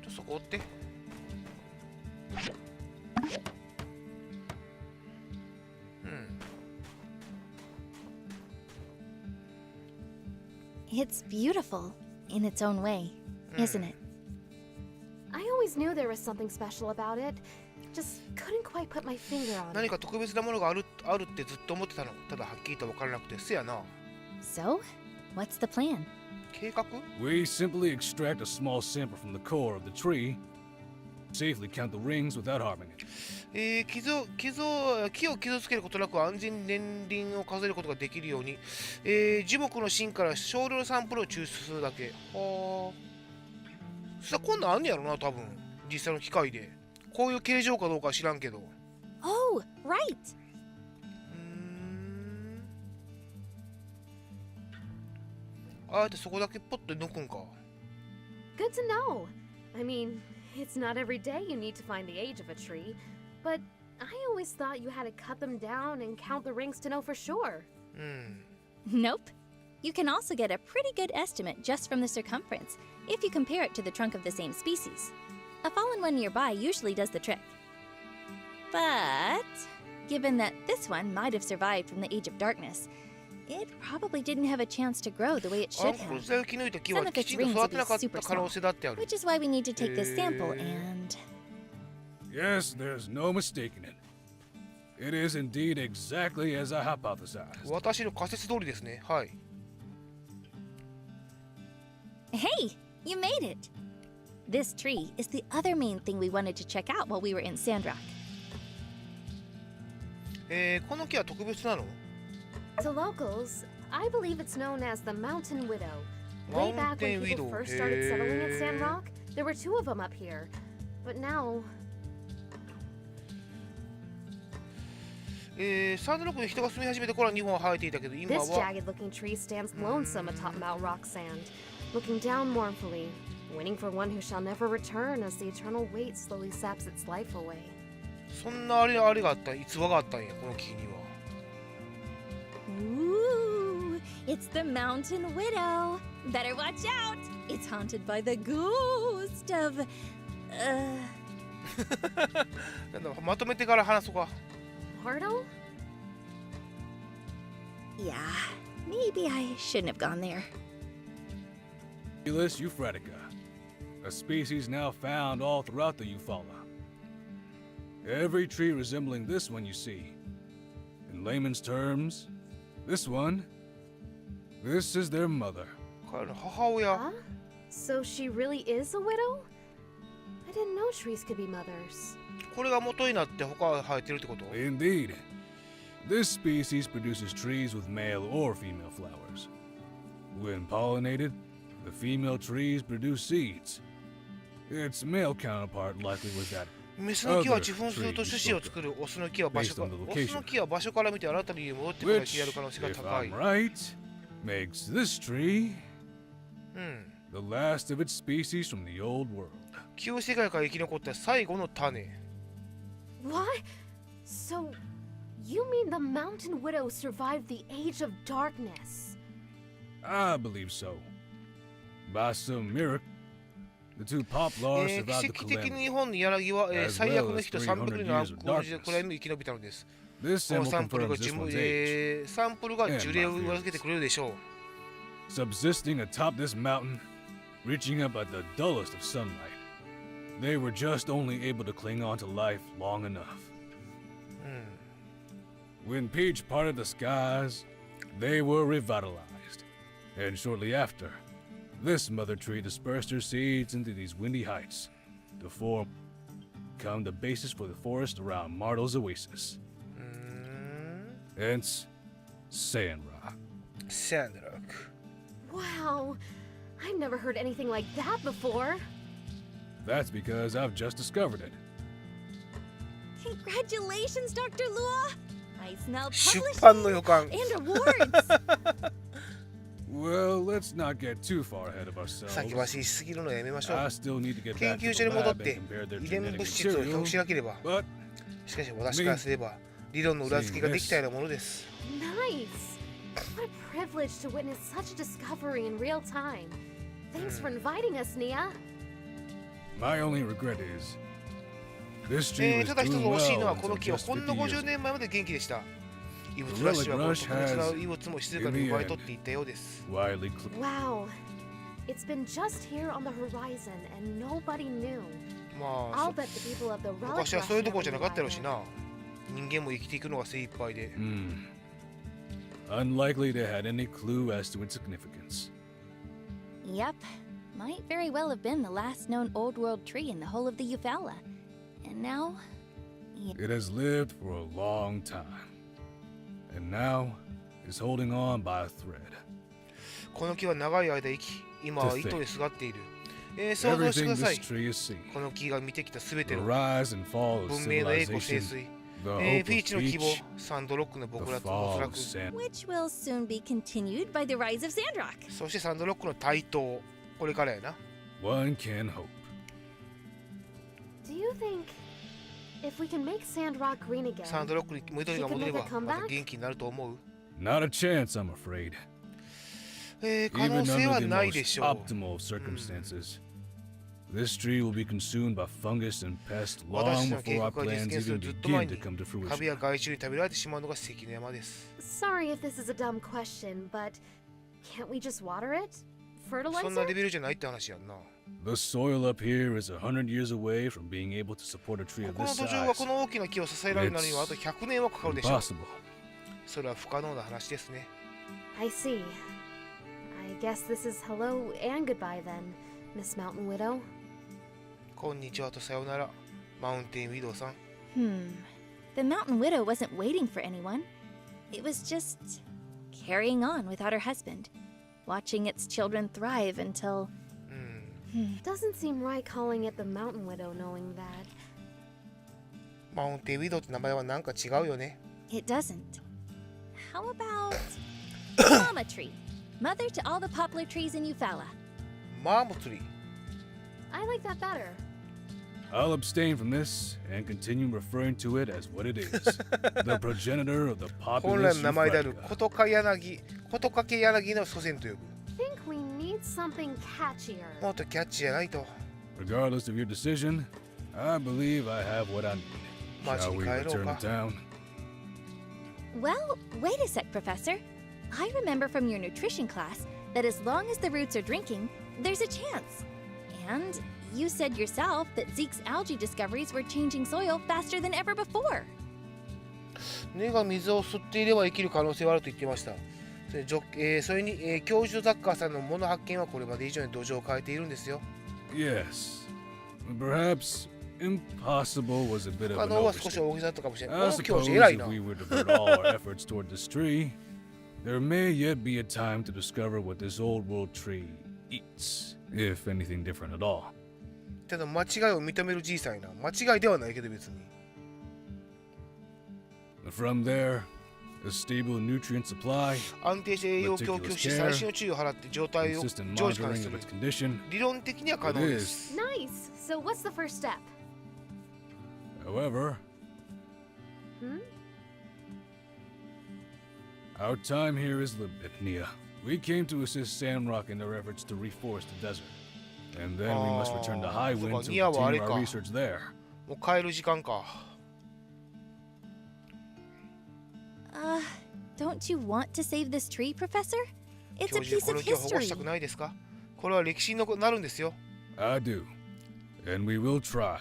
そこ追って。It's beautiful in its own way, isn't it? I always knew there was something special about it. Just couldn't quite put my finger on it. 何か特別なものがあるってずっと思ってたの。ただはっきりと分からなくて、せやな。So, what's the plan? 計画? We simply extract a small sample from the core of the tree, safely count the rings without harming it. 木を傷つけることなく安全に年輪を数えることができるように、樹木の芯から少量のサンプルを抽出するだけ。はあ。さあ、こんなんあんねやろな、多分。実際の機械で。こういう形状かどうかは知らんけど。Oh, right! あえてそこだけポッと抜くんか。Good to know. I mean, it's not every day you need to find the age of a tree, but I always thought you had to cut them down and count the rings to know for sure. Nope. You can also get a pretty good estimate just from the circumference, if you compare it to the trunk of the same species. A fallen one nearby usually does the trick. But, given that this one might have survived from the Age of Darkness, it probably didn't have a chance to grow the way it should have. Some of its rings will be super small, which is why we need to take this sample and... Yes, there's no mistaking it. It is indeed exactly as I hypothesized. 私の仮説通りですね。はい。Hey, you made it! This tree is the other main thing we wanted to check out while we were in Sandrock. この木は特別なの? To locals, I believe it's known as the Mountain Widow. Way back when people first started settling at Sandrock, there were 2 of them up here. But now... サンドロックで人が住み始めた頃は日本は生えていたけど、今は This jagged-looking tree stands lonesome atop Mount Rock Sand, looking down mournfully, waiting for one who shall never return as the eternal weight slowly saps its life away. そんなあれがあったん、逸話があったんや、この木には。Ooh, it's the Mountain Widow. Better watch out. It's haunted by the ghost of... なんだろう、まとめてから話そうか。Portal? Yeah, maybe I shouldn't have gone there. Euless euphratica, a species now found all throughout the Eufaula. Every tree resembling this one you see. In layman's terms, this is their mother. Huh? So she really is a widow? I didn't know trees could be mothers. これが元になって他は生えてるってこと? Indeed. This species produces trees with male or female flowers. When pollinated, the female trees produce seeds. Its male counterpart likely was that メスの木は受粉すると種子を作る。オスの木は場所から見てあなたに戻ってくる木やる可能性が高い。 If I'm right, makes this tree the last of its species from the old world. 旧世界から生き残った最後の種。What? So, you mean the Mountain Widow survived the Age of Darkness? I believe so. By some miracle, the 2 poplars survived the 奇跡的 calamity. に日本の柳は最悪の日と300年の暗黒時代くらいに生き延びたのです。こ This の sample サンプルが confirms this one's age. サンプルが樹齢を裏付けてくれるでしょう。 Subsisting atop this mountain, reaching up at the dullest of sunlight, they were just only able to cling on to life long enough. When Peach parted the skies, they were revitalized. And shortly after, this mother tree dispersed her seeds into these windy heights to become the basis for the forest around Martel's oasis. Hence, Sandrock. Sandrock. Wow, I've never heard anything like that before. That's because I've just discovered it. Congratulations, Dr. Lua! I smell 出 publishing 版の予感。 and awards. Well, let's not get too far ahead of ourselves. 先走りしすぎるのやめましょ I う。 still need to get 研 back 究 to 所 the に戻っ lab て and compare their 遺伝 genetic 物質を比較し material. なければ、 But しかし私からすれば理論の裏付けができたようなものです。 Nice. What a privilege to witness such a discovery in real time. Thanks for inviting us, Nia. my only regret is this tree た was だ一つ doing 惜しいの well はこの until 木は just ほんの 50 years 50 ago. 年前まで元気でした。異物ラッシュはこの特別な異物も静かに奪い取っていったようです。 Widely Wow. It's been just here on the horizon and nobody knew. ま I'll あ、 bet the people of the relic 昔はそういう rush ところじゃ never なか knew ったろうし either. な。人間も生きていくのが精一杯で。 unlikely to had any clue as to its significance. Yep. Might very well have been the last known old world tree in the whole of the Eufaula. And now... It has lived for a long time, and now is holding on by a thread. この木は長い間生き、今は糸にすがっている。想像してく Everything ださ this い。 tree has seen, この木が見てきたすべて the の rise and fall of 文明の栄光盛 civilization, 衰、 the ピ hope ーチの of 希望 Peach,、サンドロックの the 僕らと fall おそら of く、 Sand. Which will soon be continued by the rise of Sandrock. そしてサンドロックの台頭、これからやな。 One can hope. Do you think if we can make Sandrock green again, サンドロックに緑が戻ればまた元気になると思う。 Not a chance, I'm afraid. 可能 Even 性は under the ないで most しょう。 optimal of circumstances, this tree will be consumed by fungus and pests 私 long の計 before 画 our が実 plans 現する even ずっと前 begin に to come to カビ fruition. や害虫に食べられてしまうのが関の山です。 sorry if this is a dumb question, but can't we just water it? そんな Fertilizer? レベルじゃないって話やんな。 The soil up here is 100 years away from being able to support a tree こ of この this 土壌が size. この大きな木を支えられるのにはあと100年はかかるでしょう。 Impossible. それは不可能な話ですね。 I see. I guess this is hello and goodbye then, Miss Mountain Widow. こんにちはとさようなら、マウンテンウィドウさん。 The Mountain Widow wasn't waiting for anyone. It was just carrying on without her husband, watching its children thrive until... Doesn't seem right calling it the Mountain Widow knowing that. マウンテンウィドウって名前はなんか違うよね。 It doesn't. How about Mama Tree, mother to all the poplar trees in Eufaula? マーモツリー。 I like that better. I'll abstain from this and continue referring to it as what it is. The progenitor of the 本来 populous の名前である Euphratica. ことかけ柳の祖先と呼ぶ。 Think we need something catchier. もっとキャッチじゃないと。 Regardless of your decision, I believe I have what I need. 町 Shall に we 帰ろう return か to。town? Well, wait a sec, Professor. I remember from your nutrition class that as long as the roots are drinking, there's a chance. And you said yourself that Zeke's algae discoveries were changing soil faster than ever before. 根が水を吸っていれば生きる可能性はあると言っていました。それに、教授ザッカーさんの物発見はこれまで以上に土壌を変えているんですよ。 Yes. Perhaps impossible was a bit 不 of 可 an 能は少し overstatement. 大げさだったかもしれない。 I この教 suppose 授偉い if な。 we were to put all our efforts toward this tree, there may yet be a time to discover what this old world tree eats, if anything different at all. ただ間違いを認めるじいさんやな。間違いではないけど別に。 From there, a stable nutrient supply, 安定して栄養を供給し、最新の注意を払って状態を consistent 常時監 monitoring 視す of る its。condition. 理論的には可能 It で is. す。 Nice. So what's the first step? However, Hmm? our time here is limited, Nia. We came to assist Sandrock in their efforts to reforest the desert. And then we must return to Highwind to Niaはあれ continue か。 our research there. もう帰る時間か。Don't you want to save this tree, Professor? It's 教 a 授、 piece こ of の木を保護した history. くないですか？これは歴史になるんですよ。 I do. And we will try,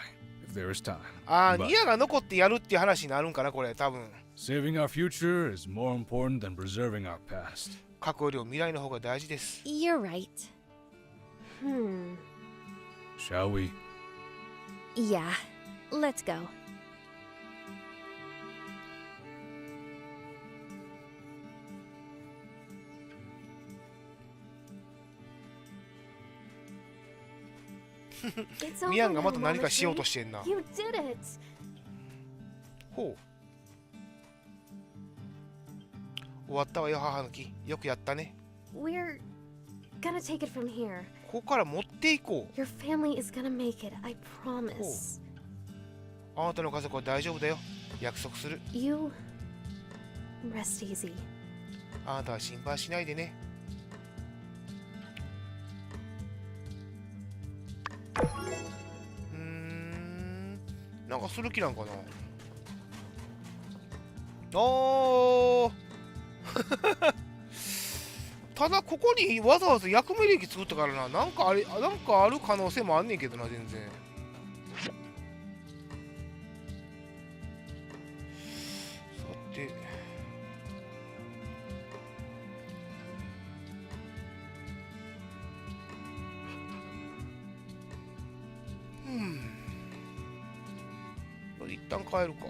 if there is time. ああ、 But ニアが残ってやるっていう話になるんかな、これ、多分。 saving our future is more important than preserving our past. 過去よりも未来の方が大事です。 You're right. Shall we? Yeah, let's go. It's ミア over ンがま now, た何 Mama かしよう Tree. としてんな。 You did it. ほ終わったわよ、母の木。よくやったね。We're gonna take it from here. ここから持っていこう。 Your family is gonna make it, I promise. あなたの家族は大丈夫だよ。約束する。You rest easy. あなたは心配しないでね。なんかする気なんかな。ただここにわざわざ薬味液作ったからな。なんかある可能性もあんねんけどな、全然。さて。一旦帰るか。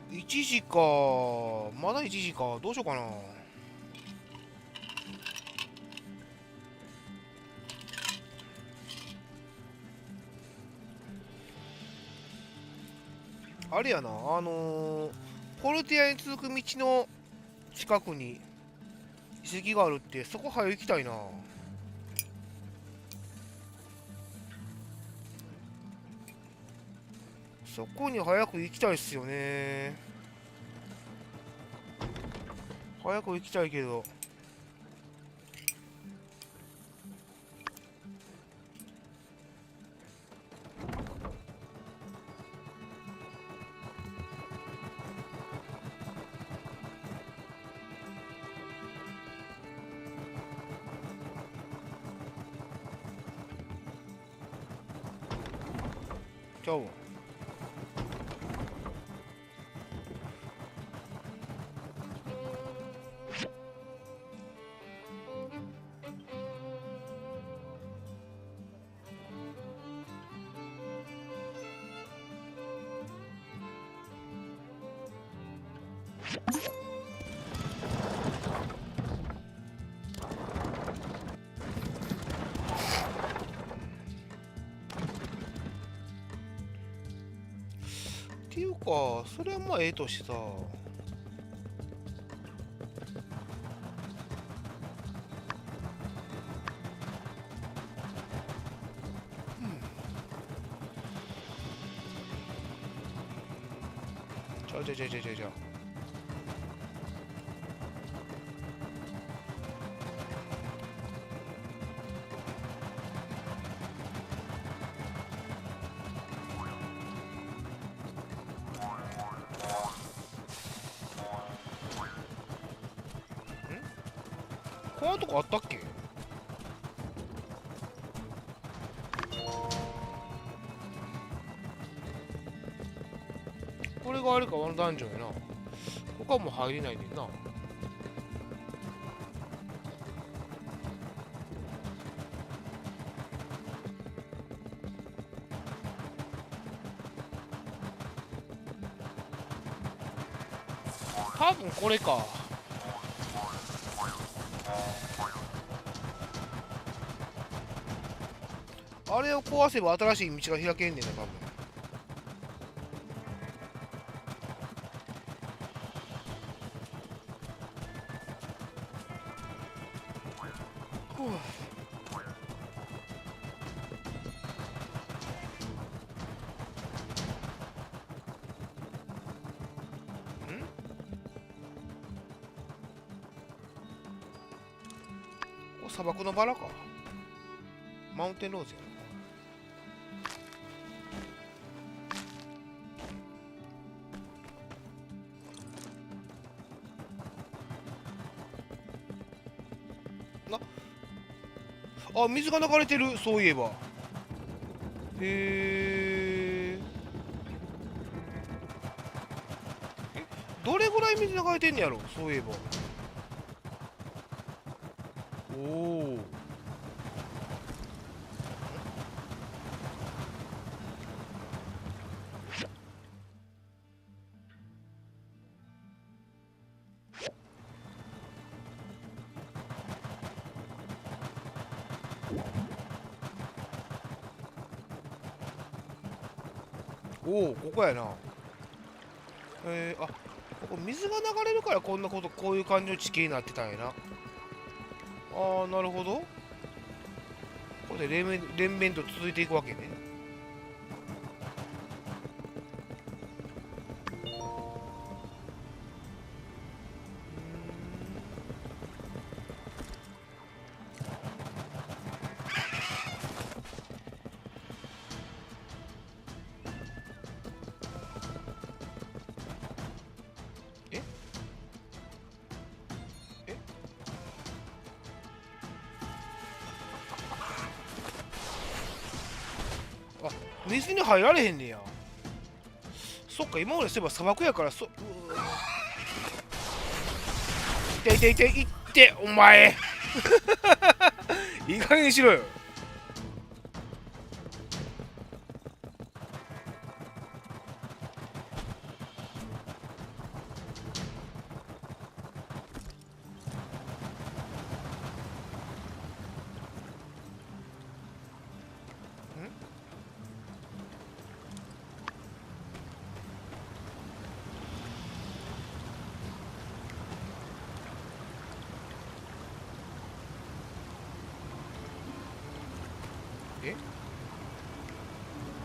1時か。まだ1時か。どうしようかな。あれやな、ポルティアに続く道の近くに遺跡があるって、そこ早行きたいな。そこに早く行きたいっすよね。早く行きたいけど。ちゃうわ。っていうか、それはまあええとしてさ。じゃあ。こんなとこあったっけ？これがあれか、ワンダンジョンやな。ここはもう入れないねんな。多分これか。あれを壊せば新しい道が開けんねんな、多分。砂漠のバラか。マウンテンローズやな。あ、水が流れてる、そういえば。へえ。どれぐらい水流れてんねやろ、そういえば。おお。おお、ここやな。あ、ここ水が流れるからこんなこと、こういう感じの地形になってたんやな。ああ、なるほど。ここで連綿と続いていくわけね。水に入られへんねや。そっか、今までそういえば砂漠やから、いていってお前いい加減にしろよ。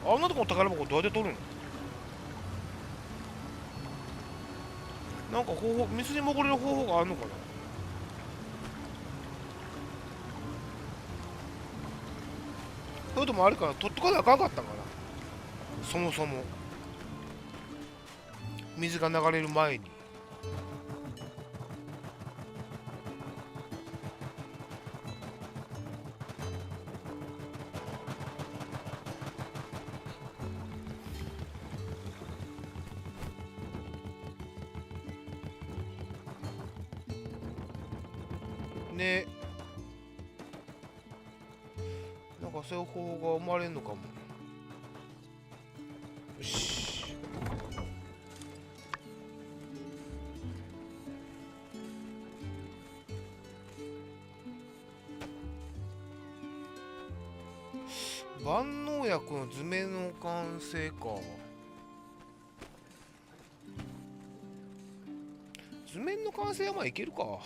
あんなとこの宝箱どうやって取るの？なんか方法、水に潜れる方法があるのかな？それともあれかな、取っとかなあかんかったんかな、そもそも水が流れる前に。ね、なんかそういう方法が生まれんのかも。よし。万能薬の図面の完成か。図面の完成はまあいけるか。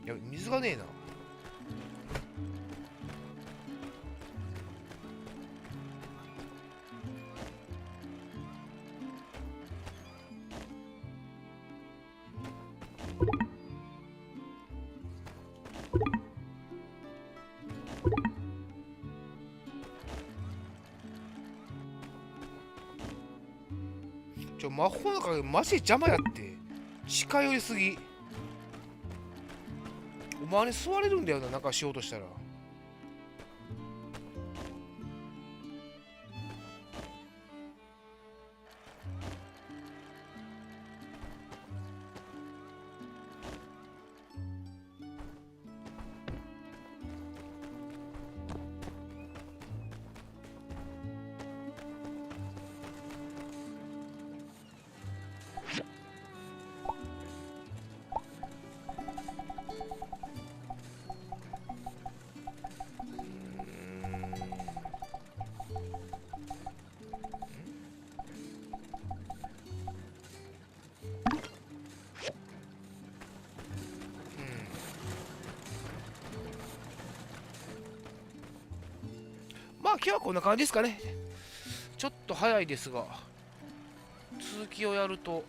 いや、水がねえな。魔法の影マジで邪魔やって。近寄りすぎ。お前に座れるんだよな、なんかしようとしたら。まあ今日はこんな感じですかね。ちょっと早いですが、続きをやると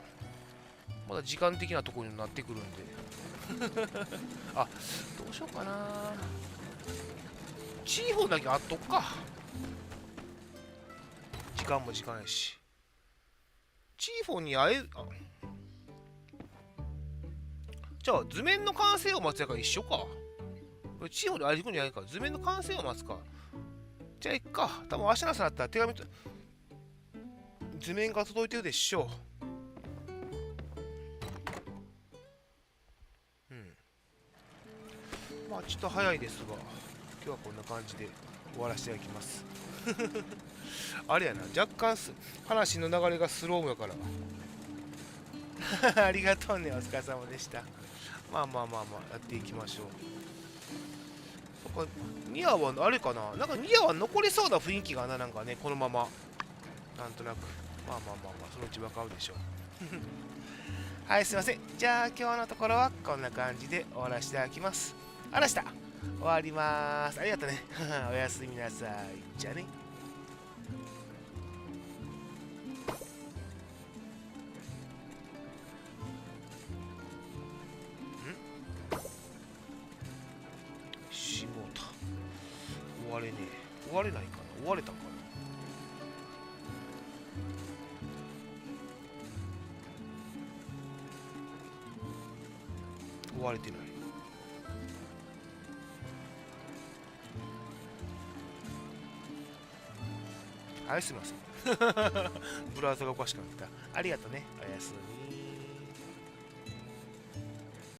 まだ時間的なところになってくるんであ、どうしようかな。チーホンだけあっとくか。間も時間やし。チーフォンに会え、あ、じゃあ図面の完成を待つやから一緒か。これチーフォンに会いに行くんじゃないか。図面の完成を待つか。じゃあ行っか。多分明日の朝だったら手紙と図面が届いてるでしょう。うん。まあちょっと早いですが、今日はこんな感じで終わらせていただきます。あれやな、若干話の流れがスロームやから。ありがとうね、お疲れ様でした。まあまあまあまあ、やっていきましょう。そっか、ニアはあれかな、なんかニアは残りそうな雰囲気がな、なんかね、このまま。なんとなく。まあまあまあまあ、そのうちわかるでしょう。はい、すいません。じゃあ今日のところはこんな感じで終わらせていただきます。あらした。終わりまーす。ありがとうね。おやすみなさい。じゃあね。しもうた。終われねえ。終われないかな。終われたかな。終われてない。はい、すみません。ブラウザがおかしかった。ありがとうね。おやすみ。